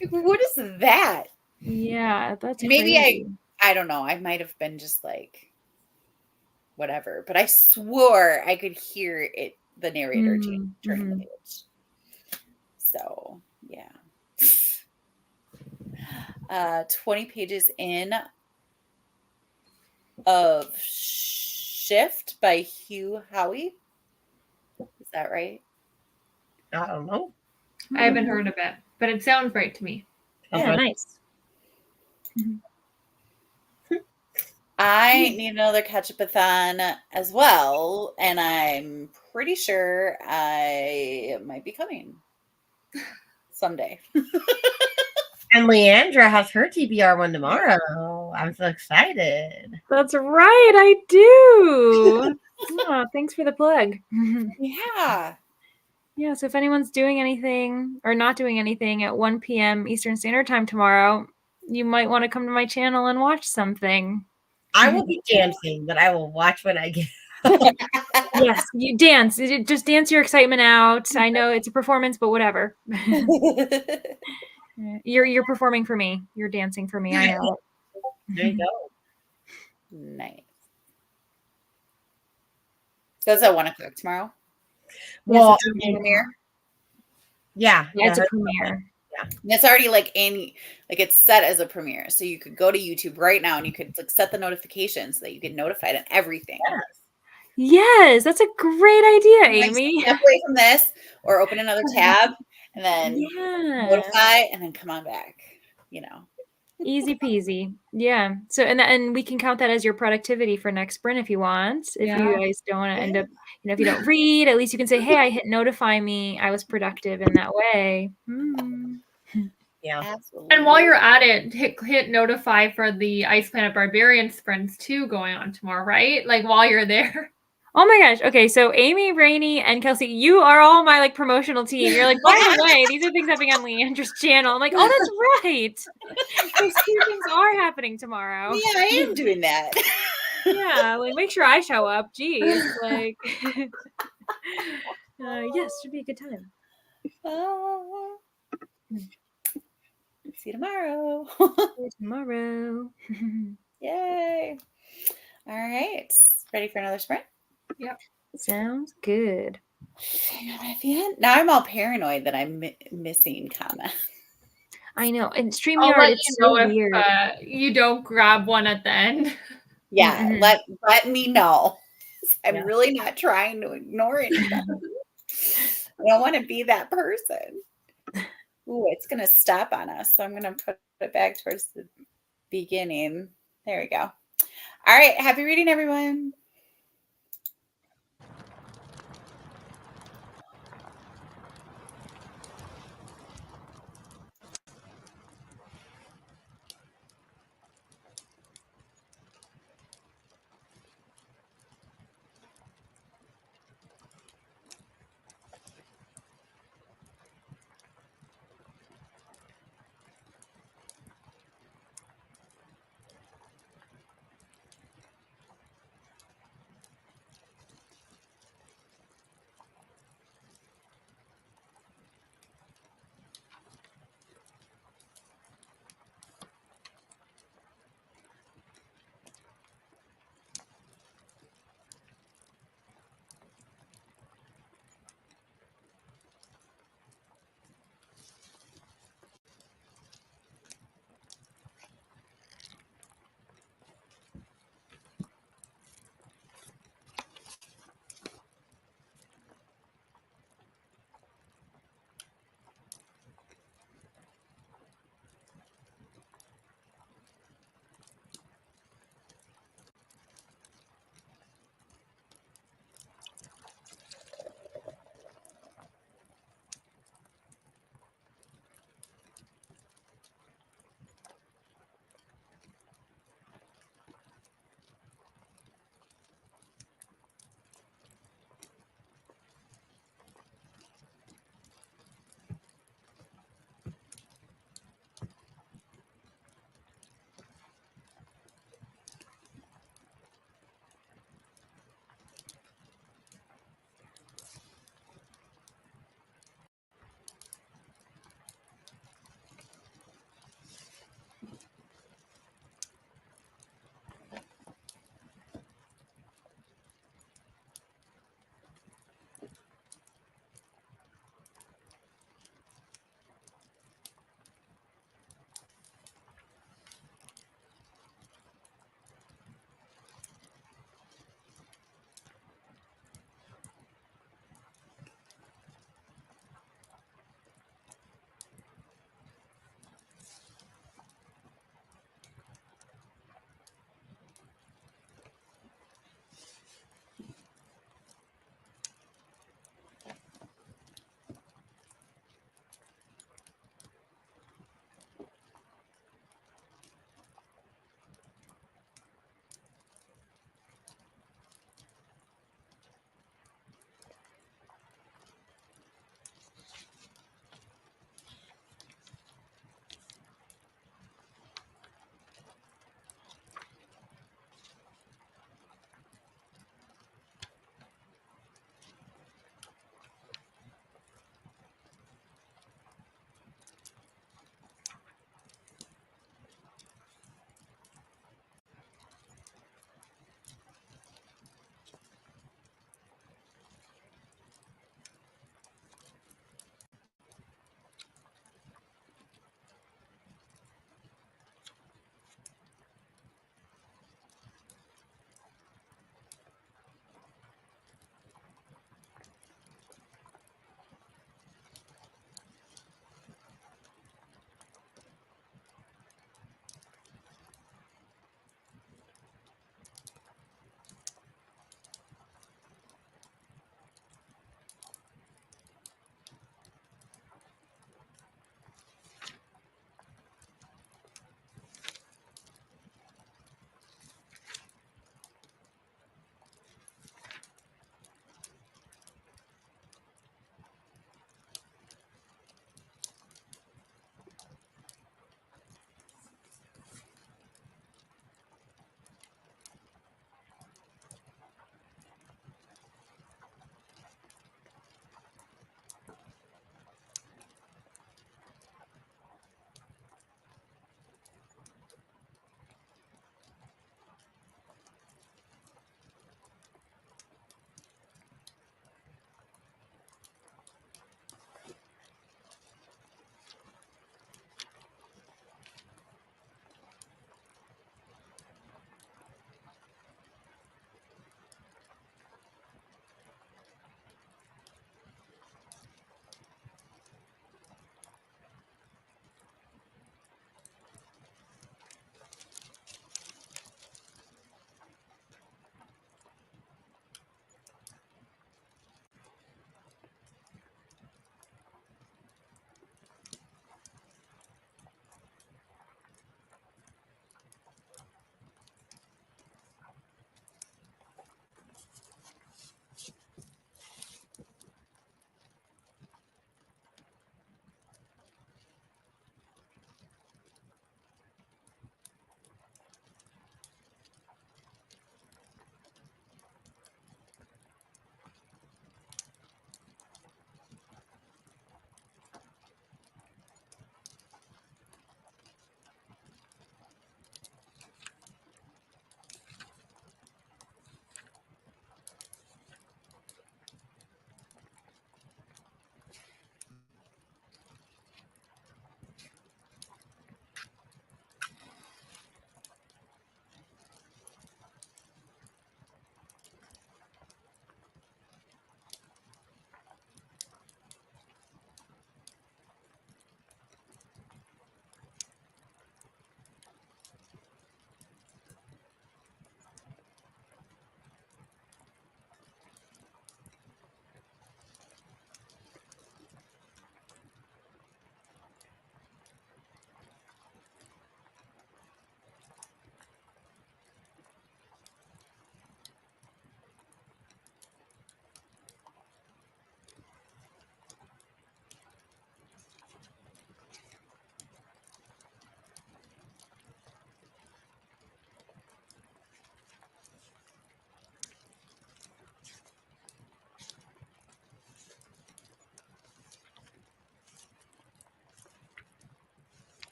Like, what is that? Yeah, that's maybe crazy. I don't know. I might have been just like whatever, but I swore I could hear it, the narrator turning the page. So yeah. 20 pages in of Shift by Hugh Howey. Is that right? I don't know. I haven't heard of it, but it sounds right to me. Yeah, nice. I need another catch-up-a-thon as well, and I'm pretty sure I might be coming someday. And Leandra has her TBR one tomorrow. I'm so excited. That's right, I do. Oh, thanks for the plug. Yeah. Yeah, so if anyone's doing anything or not doing anything at 1 p.m. Eastern Standard Time tomorrow, you might want to come to my channel and watch something. I will be dancing, but I will watch when I get. Yes, you dance. Just dance your excitement out. I know it's a performance, but whatever. You're performing for me. You're dancing for me. I know it. There you go. Nice. So it's at 1:00 tomorrow. Well, premiere. Yeah, it's a premiere. Yeah, and it's already like it's set as a premiere, so you could go to YouTube right now and you could like set the notifications so that you get notified on everything. Yes, that's a great idea, Amy. Step away from this, or open another tab, and then notify, and then come on back. Easy peasy. Yeah. So and we can count that as your productivity for next sprint if you want. If you guys don't want to end up, if you don't read, at least you can say, "Hey, I hit notify me. I was productive in that way." Yeah. Absolutely. And while you're at it, hit notify for the Ice Planet Barbarian sprints too going on tomorrow, right? Like while you're there. Oh my gosh. Okay, so Amy, Rainey, and Kelsey, you are all my like promotional team. You're like, by the way, these are things happening on Leandra's channel. I'm like, oh, that's right. These two things are happening tomorrow. Yeah, I am doing that. Yeah, like make sure I show up. Jeez, like yes, should be a good time. See you tomorrow. Tomorrow. Yay. All right. Ready for another sprint? Yep. Sounds good. Now I'm all paranoid that I'm missing comments. I know. And StreamYard, it's so weird. You don't grab one at the end. Yeah, let me know. I'm really not trying to ignore anything. I don't want to be that person. Ooh, it's going to stop on us. So I'm going to put it back towards the beginning. There we go. All right. Happy reading, everyone.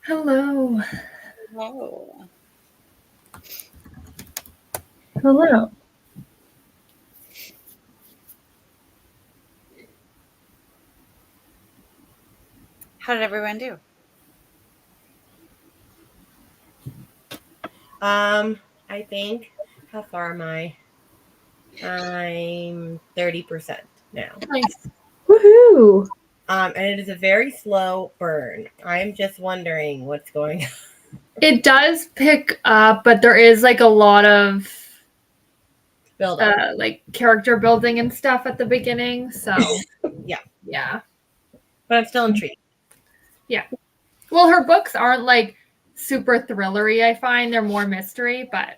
Hello. Hello. Hello. How did everyone do? I think, how far am I? I'm 30% now. Nice. Woohoo! And it is a very slow burn. I'm just wondering what's going on. It does pick up, but there is like a lot of Build up. like character building and stuff at the beginning. So yeah. But I'm still intrigued. Yeah. Well, her books aren't like super thrillery, I find. They're more mystery, but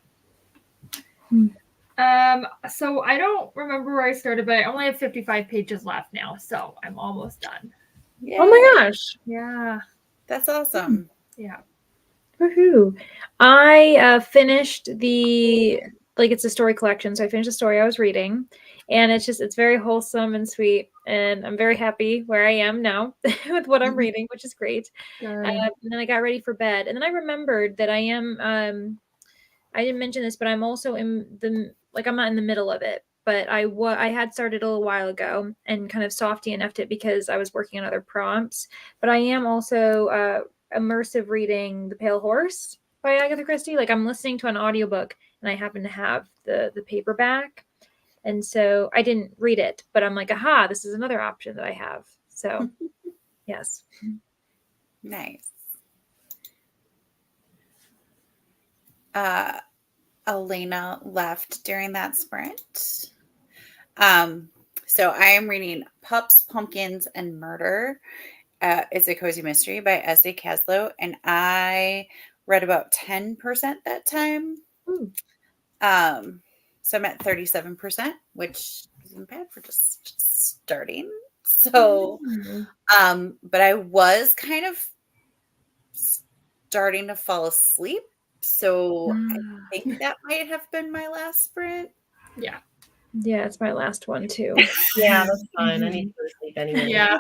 so I don't remember where I started, but I only have 55 pages left now, so I'm almost done. Yay. Oh my gosh. Yeah. That's awesome. Yeah. Woohoo. I finished it's a story collection, so I finished the story I was reading, and it's very wholesome and sweet, and I'm very happy where I am now with what I'm reading, which is great. And then I got ready for bed, and then I remembered that I am I didn't mention this, but I'm also in I'm not in the middle of it, but I had started a little while ago and kind of softy enoughed it because I was working on other prompts, but I am also immersive reading The Pale Horse by Agatha Christie. Like, I'm listening to an audiobook and I happen to have the paperback, and so I didn't read it, but I'm like, aha, this is another option that I have. So yes. Nice. Elena left during that sprint. So I am reading Pups, Pumpkins, and Murder. It's a cozy mystery by S.A. Caslow, and I read about 10% that time. So I'm at 37%, which isn't bad for just starting. So, but I was kind of starting to fall asleep. So I think that might have been my last sprint. Yeah. Yeah, it's my last one too. Yeah, that's fine. I need to go to sleep anyway. Yeah.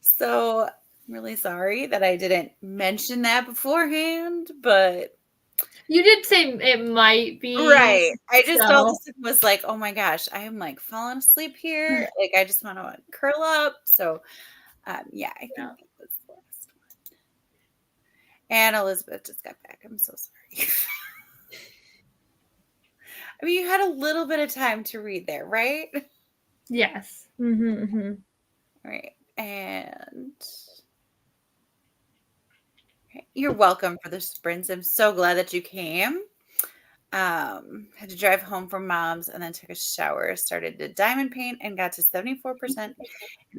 So I'm really sorry that I didn't mention that beforehand, but you did say it might be right. I just was like, oh my gosh, I am like falling asleep here. Like, I just want to curl up. So yeah, I think that was the last one. And Elizabeth just got back. I'm so sorry. I mean, you had a little bit of time to read there, right? Yes. Right. And you're welcome for the sprints. I'm so glad that you came. Had to drive home from mom's and then took a shower, started to diamond paint and got to 74% in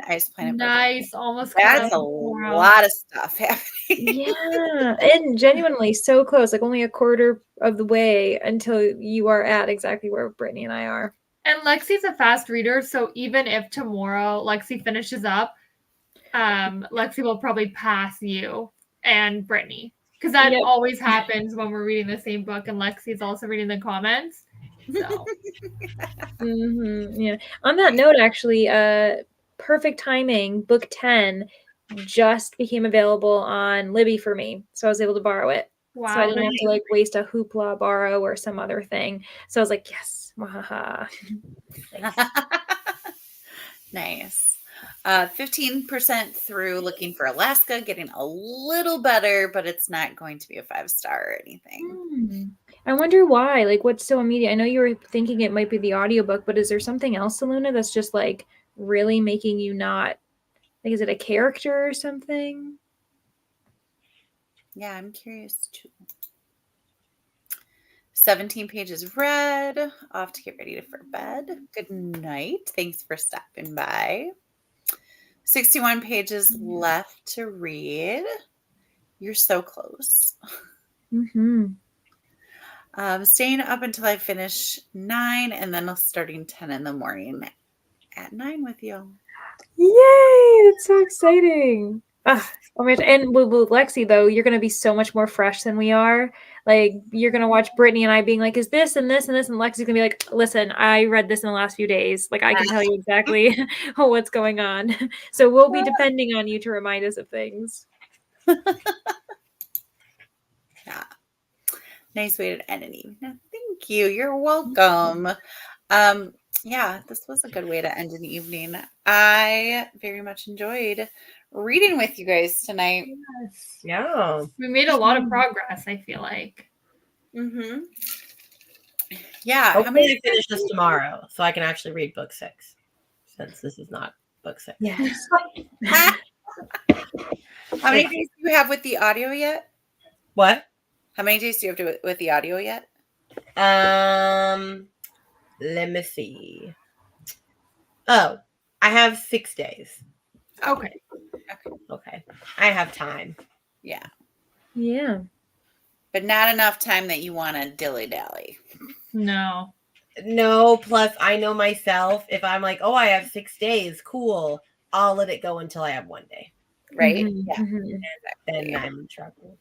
ice planet. Nice. Almost. That's a lot of stuff happening. Yeah. And genuinely so close, like only a quarter of the way until you are at exactly where Brittany and I are. And Lexi's a fast reader, so even if tomorrow Lexi finishes up, Lexi will probably pass you and Brittany. Because that always happens when we're reading the same book and Lexi's also reading the comments. So. Yeah. On that note, actually, perfect timing, book 10 just became available on Libby for me. So I was able to borrow it. Wow. So I didn't have to like waste a Hoopla borrow or some other thing. So I was like, yes. Nice. 15% through Looking for Alaska, getting a little better, but it's not going to be a 5-star or anything. I wonder why. Like, what's so immediate? I know you were thinking it might be the audiobook, but is there something else, Saluna, that's just like really making you not like, is it a character or something? Yeah, I'm curious too. 17 pages read, off to get ready for bed. Good night. Thanks for stopping by. 61 pages left to read. You're so close. Staying up until I finish 9 and then starting 10 in the morning at 9 with you. Yay! That's so exciting. Oh my gosh. And with Lexi, though, you're going to be so much more fresh than we are. Like, you're going to watch Brittany and I being like, is this and this and this? And Lexi's going to be like, listen, I read this in the last few days. Like, I can tell you exactly what's going on. So we'll be depending on you to remind us of things. Yeah. Nice way to end an evening. Thank you. You're welcome. Yeah, this was a good way to end an evening. I very much enjoyed reading with you guys tonight. Yes. Yeah. We made a lot of progress, I feel like. Mm-hmm. Yeah. Hopefully I finish this tomorrow so I can actually read book 6, since this is not book 6. Yes. How many days do you have with the audio yet? What? How many days do you have with the audio yet? Let me see. Oh, I have 6 days. Okay. Okay. I have time. Yeah. Yeah. But not enough time that you want to dilly-dally. No. No, plus I know myself. If I'm like, oh, I have 6 days, cool, I'll let it go until I have 1 day. Right? Mm-hmm. Yeah. Mm-hmm. Then I'm in trouble.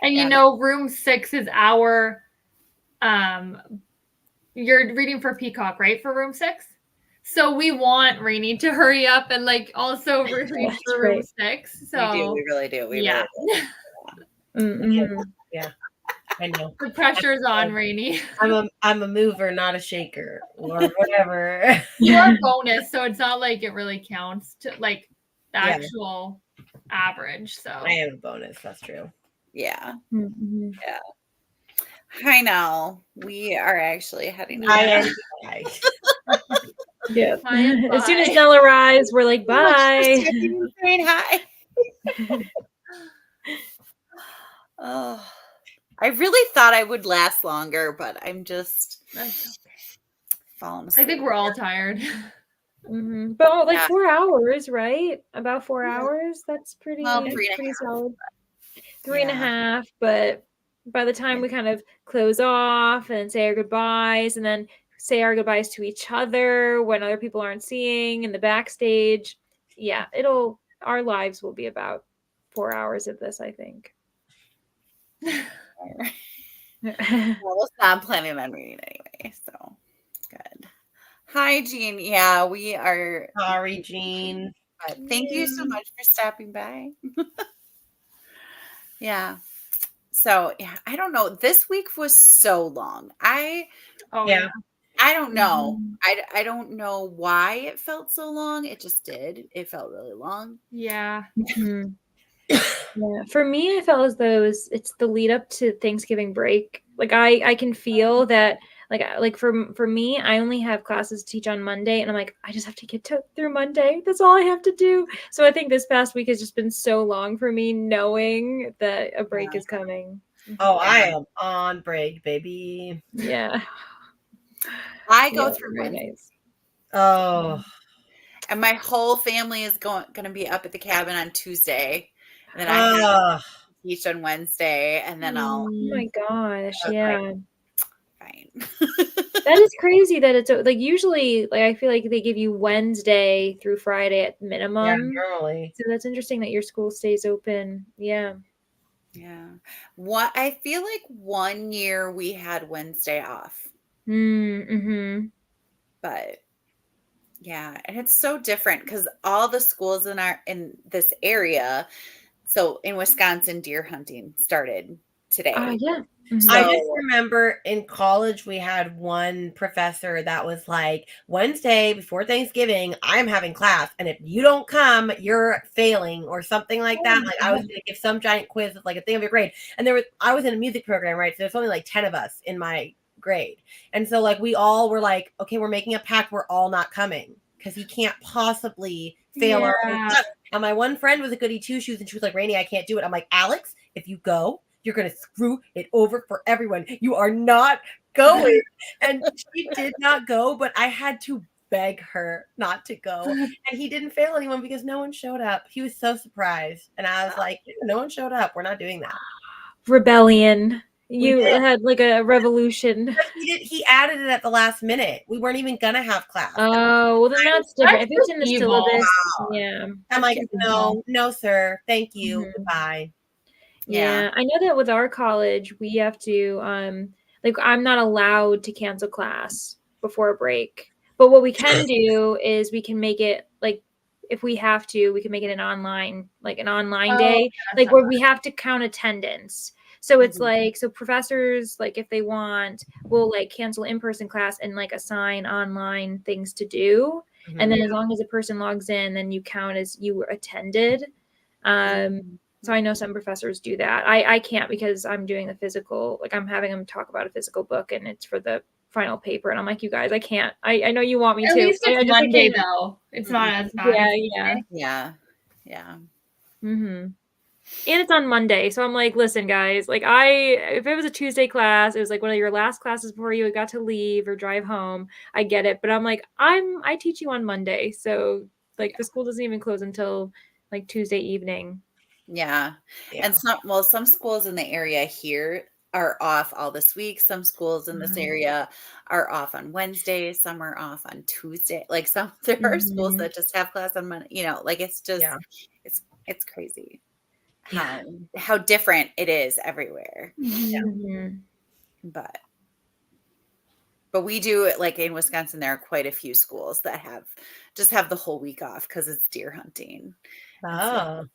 And you know, room 6 is our you're reading for Peacock, right? For room 6? So we want Rainy to hurry up and like also read for room 6. So we really do. We yeah. Really do. Yeah. I know. The pressure's on Rainy. I'm a mover, not a shaker, or whatever. You're a bonus, so it's not like it really counts to like the actual average. So I am a bonus. That's true. Yeah. Mm-hmm. Yeah. I know. We are actually heading out. Yeah. As soon as Bella arrives, we're like, bye. Saying hi. Oh, I really thought I would last longer, but I'm just falling asleep. I think we're all tired. Mm-hmm. But like 4 hours, right? About 4 hours. That's pretty, pretty solid. 3.5. But by the time we kind of close off and say our goodbyes, and then say our goodbyes to each other when other people aren't seeing in the backstage, yeah, our lives will be about 4 hours of this, I think. Well, I'm planning on reading anyway, so good. Hi, Jean. Yeah, we are. Sorry, Jean. Thank you so much for stopping by. Yeah. So yeah, I don't know. This week was so long. I don't know. I don't know why it felt so long. It just did. It felt really long. Yeah. Mm-hmm. Yeah. For me, I felt as though it's the lead up to Thanksgiving break. Like I can feel that like for me, I only have classes to teach on Monday, and I'm like, I just have to get through Monday. That's all I have to do. So I think this past week has just been so long for me, knowing that a break is coming. Oh, I am on break, baby. Yeah. I go through Wednesdays. Oh. And my whole family is going to be up at the cabin on Tuesday. And then I have to teach on Wednesday, and then I'll. Oh my gosh! Yeah. Fine. That is crazy that it's like usually like I feel like they give you Wednesday through Friday at minimum. Yeah, normally. So that's interesting that your school stays open. Yeah. Yeah. What I feel like 1 year we had Wednesday off. Mm-hmm. But yeah, and it's so different because all the schools in this area, so in Wisconsin, deer hunting started today. Yeah. Mm-hmm. I just remember in college we had one professor that was like, Wednesday before Thanksgiving, I'm having class, and if you don't come, you're failing, or something like that. Like I was going to give some giant quiz with like a thing of your grade, and I was in a music program, right? So there's only like 10 of us in my grade, and so like we all were like, okay, we're making a pact, we're all not coming because he can't possibly fail our whole class. And my one friend was a goody two shoes, and she was like, Rainy, I can't do it. I'm like, Alex, if you go, you're going to screw it over for everyone. You are not going. And she did not go, but I had to beg her not to go. And he didn't fail anyone because no one showed up. He was so surprised. And I was like, no one showed up. We're not doing that. Rebellion. You had like a revolution. He added it at the last minute. We weren't even going to have class. Oh, well then that's different. If it's in the syllabus, yeah. I'm like, no, sir. Thank you. Goodbye. Yeah, I know that with our college, we have to like I'm not allowed to cancel class before a break. But what we can do is we can make it like if we have to, we can make it an online day, like where we have to count attendance. So it's like, so professors, like if they want, will like cancel in-person class and like assign online things to do. And then as long as a person logs in, then you count as you attended. So I know some professors do that. I can't because I'm doing the physical, like I'm having them talk about a physical book and it's for the final paper. And I'm like, you guys, I can't. I know you want me to. At least it's Monday though. It's not as bad. Yeah. And it's on Monday. So I'm like, listen, guys, like if it was a Tuesday class, it was like one of your last classes before you got to leave or drive home. I get it. But I'm like, I teach you on Monday. So like the school doesn't even close until like Tuesday evening. Yeah. And some schools in the area here are off all this week. Some schools in this area are off on Wednesday. Some are off on Tuesday. Like there are schools that just have class on Monday, like it's just, it's crazy how different it is everywhere. But we do, like in Wisconsin, there are quite a few schools that have the whole week off because it's deer hunting. Oh.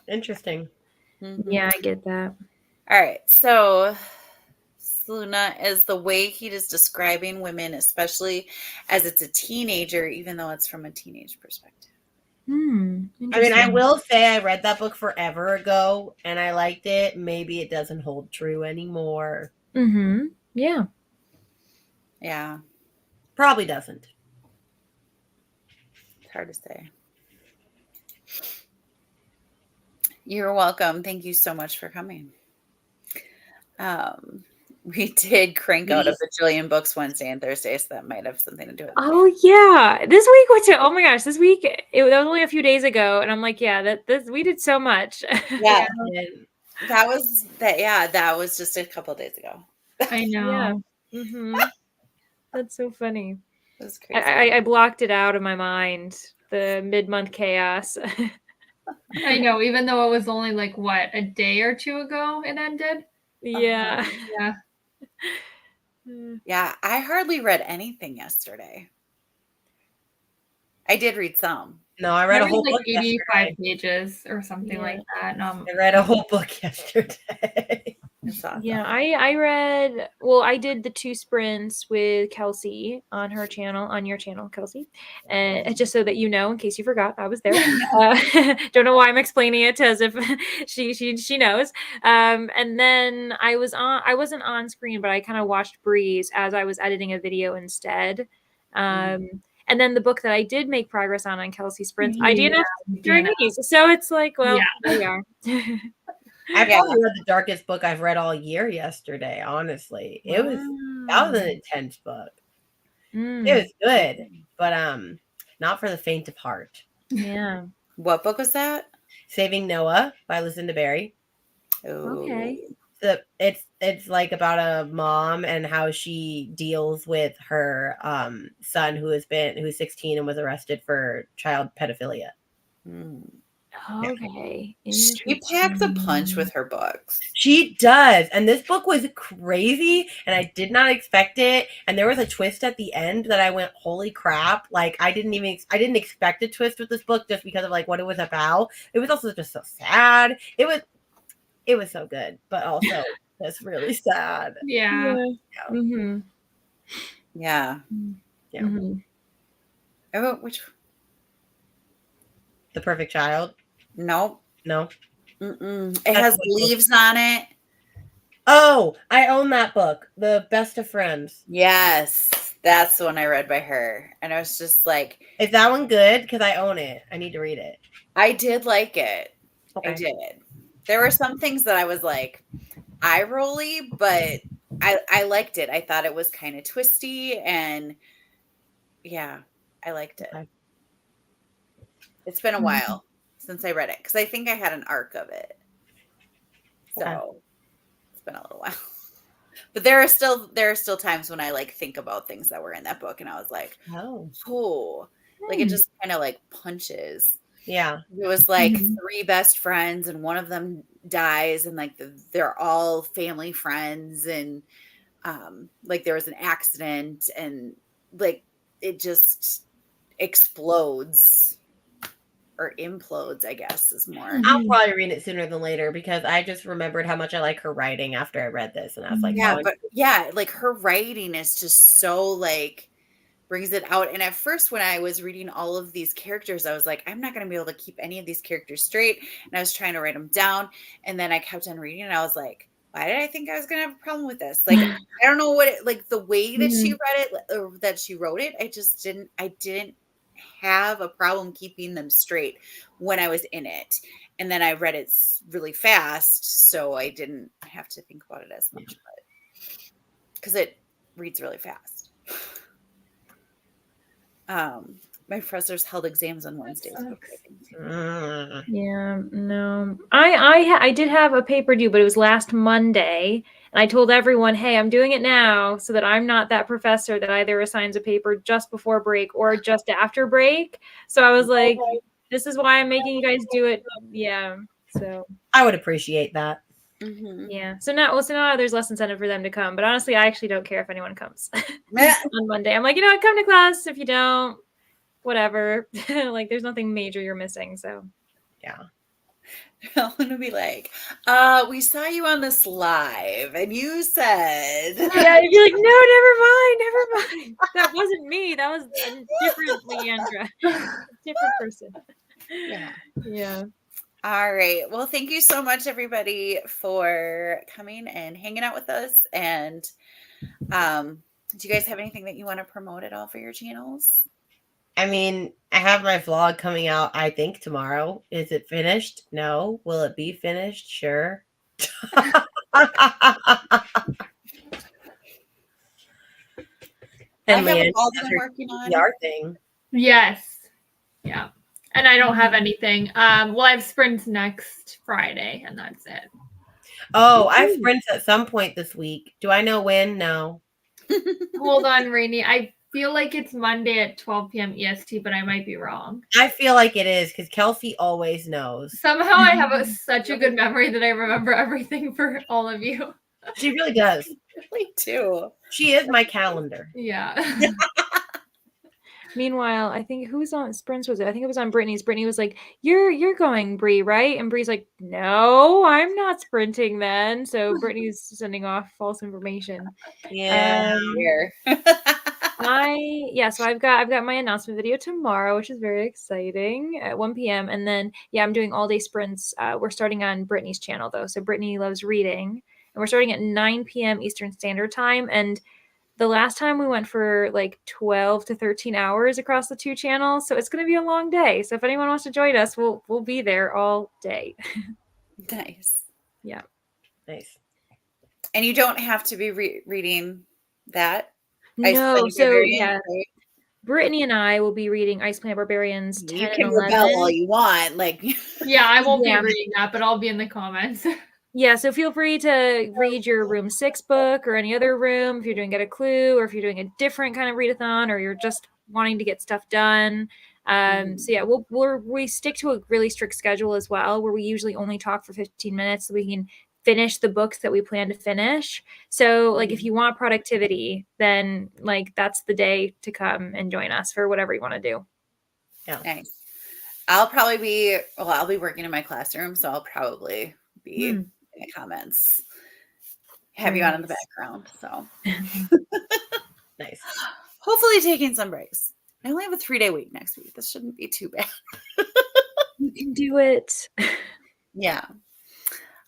Interesting. Yeah, I get that. All right. So Luna, is the way he is describing women, especially as it's a teenager, even though it's from a teenage perspective. I mean, I will say I read that book forever ago and I liked it. Maybe it doesn't hold true anymore. Yeah. Yeah. Probably doesn't. It's hard to say. You're welcome. Thank you so much for coming. We did crank out a bajillion books Wednesday and Thursday, so that might have something to do with it. Oh yeah, this week oh my gosh, this week that was only a few days ago, and I'm like, yeah, we did so much. Yeah, that was just a couple of days ago. I know. Yeah. That's so funny. That's crazy. I blocked it out of my mind, the mid-month chaos. I know, even though it was only like a day or two ago it ended. Yeah. Yeah, I hardly read anything yesterday. I did read some. No, I read a whole book 85 pages or something like that. I read a whole book yesterday. Awesome. Yeah, I read, I did the 2 sprints with Kelsey on her channel, on your channel, Kelsey. And just so that you know, in case you forgot, I was there. Don't know why I'm explaining it as if she knows. And then I wasn't on screen, but I kind of watched Breeze as I was editing a video instead. And then the book that I did make progress on Kelsey sprints, I DNF during these. So it's like, there we are. I probably read the darkest book I've read all year yesterday, honestly. That was an intense book. It was good, but not for the faint of heart. Yeah. What book was that? Saving Noah by Lucinda Berry. Oh. Okay. So it's like about a mom and how she deals with her son who's 16 and was arrested for child pedophilia. Okay. She packs a punch with her books. She does. And this book was crazy and I did not expect it. And there was a twist at the end that I went, holy crap. Like I didn't expect a twist with this book just because of like what it was about. It was also just so sad. It was so good, but also it's really sad. Yeah. Yeah. Which? The Perfect Child? Nope. No. It has leaves on it. Oh, I own that book. The Best of Friends. Yes. That's the one I read by her. And I was just like, is that one good? Because I own it. I need to read it. I did like it. Okay. I did. There were some things that I was like eye rolly, but I liked it. I thought it was kind of twisty and yeah, I liked it. Okay. It's been a while since I read it because I think I had an arc of it. So it's been a little while. But there are still times when I like think about things that were in that book and I was like, oh, like it just kind of like punches. Yeah. It was like 3 best friends and one of them dies and like they're all family friends and like there was an accident and like it explodes or implodes, I guess is more. I'll probably read it sooner than later because I just remembered how much I like her writing after I read this. And I was like, like her writing is just so like brings it out. And at first when I was reading all of these characters, I was like, I'm not going to be able to keep any of these characters straight. And I was trying to write them down. And then I kept on reading and I was like, why did I think I was going to have a problem with this? Like, I don't know what like the way that she read it or that she wrote it. I didn't have a problem keeping them straight when I was in it. And then I read it really fast, so I didn't have to think about it as much, but because it reads really fast. My professors held exams on Wednesdays. Yeah, no. I did have a paper due, but it was last Monday. And I told everyone, hey, I'm doing it now so that I'm not that professor that either assigns a paper just before break or just after break. So I was like, this is why I'm making you guys do it. Yeah. So I would appreciate that. Yeah. So now there's less incentive for them to come. But honestly, I actually don't care if anyone comes on Monday. I'm like, come to class. If you don't, whatever. Like, there's nothing major you're missing. So yeah. I'm gonna be like, we saw you on this live and you said yeah, you'd be like, no, never mind. That wasn't me. That was a different Leandra. Different person. Yeah. All right. Well, thank you so much, everybody, for coming and hanging out with us. And do you guys have anything that you want to promote at all for your channels? I mean, I have my vlog coming out, I think, tomorrow. Is it finished? No. Will it be finished? Sure. And Leanne, I'm working on PR thing. Yes. Yeah. And I don't have anything. Well, I have sprints next Friday, and that's it. Oh, I have sprints at some point this week. Do I know when? No. Hold on, Rainey. I feel like it's Monday at 12 p.m. EST, but I might be wrong. I feel like it is because Kelsea always knows. Somehow I have such a good memory that I remember everything for all of you. She really does. Me too. She is my calendar. Yeah. Meanwhile, I think who's on sprints was it? I think it was on Brittany's. Brittany was like, "You're going, Bree, right?" And Bree's like, "No, I'm not sprinting then." So Brittany's sending off false information. Yeah. So I've got my announcement video tomorrow, which is very exciting at 1 p.m. And then I'm doing all day sprints. We're starting on Brittany's channel though. So Brittany loves reading, and we're starting at 9 p.m. Eastern Standard Time. And the last time we went for like 12 to 13 hours across the two channels. So it's going to be a long day. So if anyone wants to join us, we'll be there all day. Nice. Yeah. Nice. And you don't have to be reading that. No. So yeah. Brittany and I will be reading Ice Planet Barbarians 10 you can and 11. Rebel all you want. Like, yeah, I won't be reading that, but I'll be in the comments. Yeah, so feel free to read your Room 6 book or any other room if you're doing Get a Clue or if you're doing a different kind of readathon or you're just wanting to get stuff done. So yeah, we stick to a really strict schedule as well where we usually only talk for 15 minutes so we can finish the books that we plan to finish. So like if you want productivity, then like that's the day to come and join us for whatever you want to do. Yeah. Nice. I'll be working in my classroom, so I'll probably be in the comments. Have you on in the background. So nice. Hopefully taking some breaks. I only have a 3-day week next week. This shouldn't be too bad. You can do it. Yeah.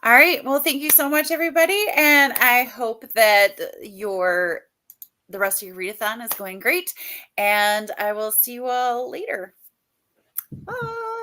All right. Well, thank you so much, everybody. And I hope that the rest of your readathon is going great. And I will see you all later. Bye.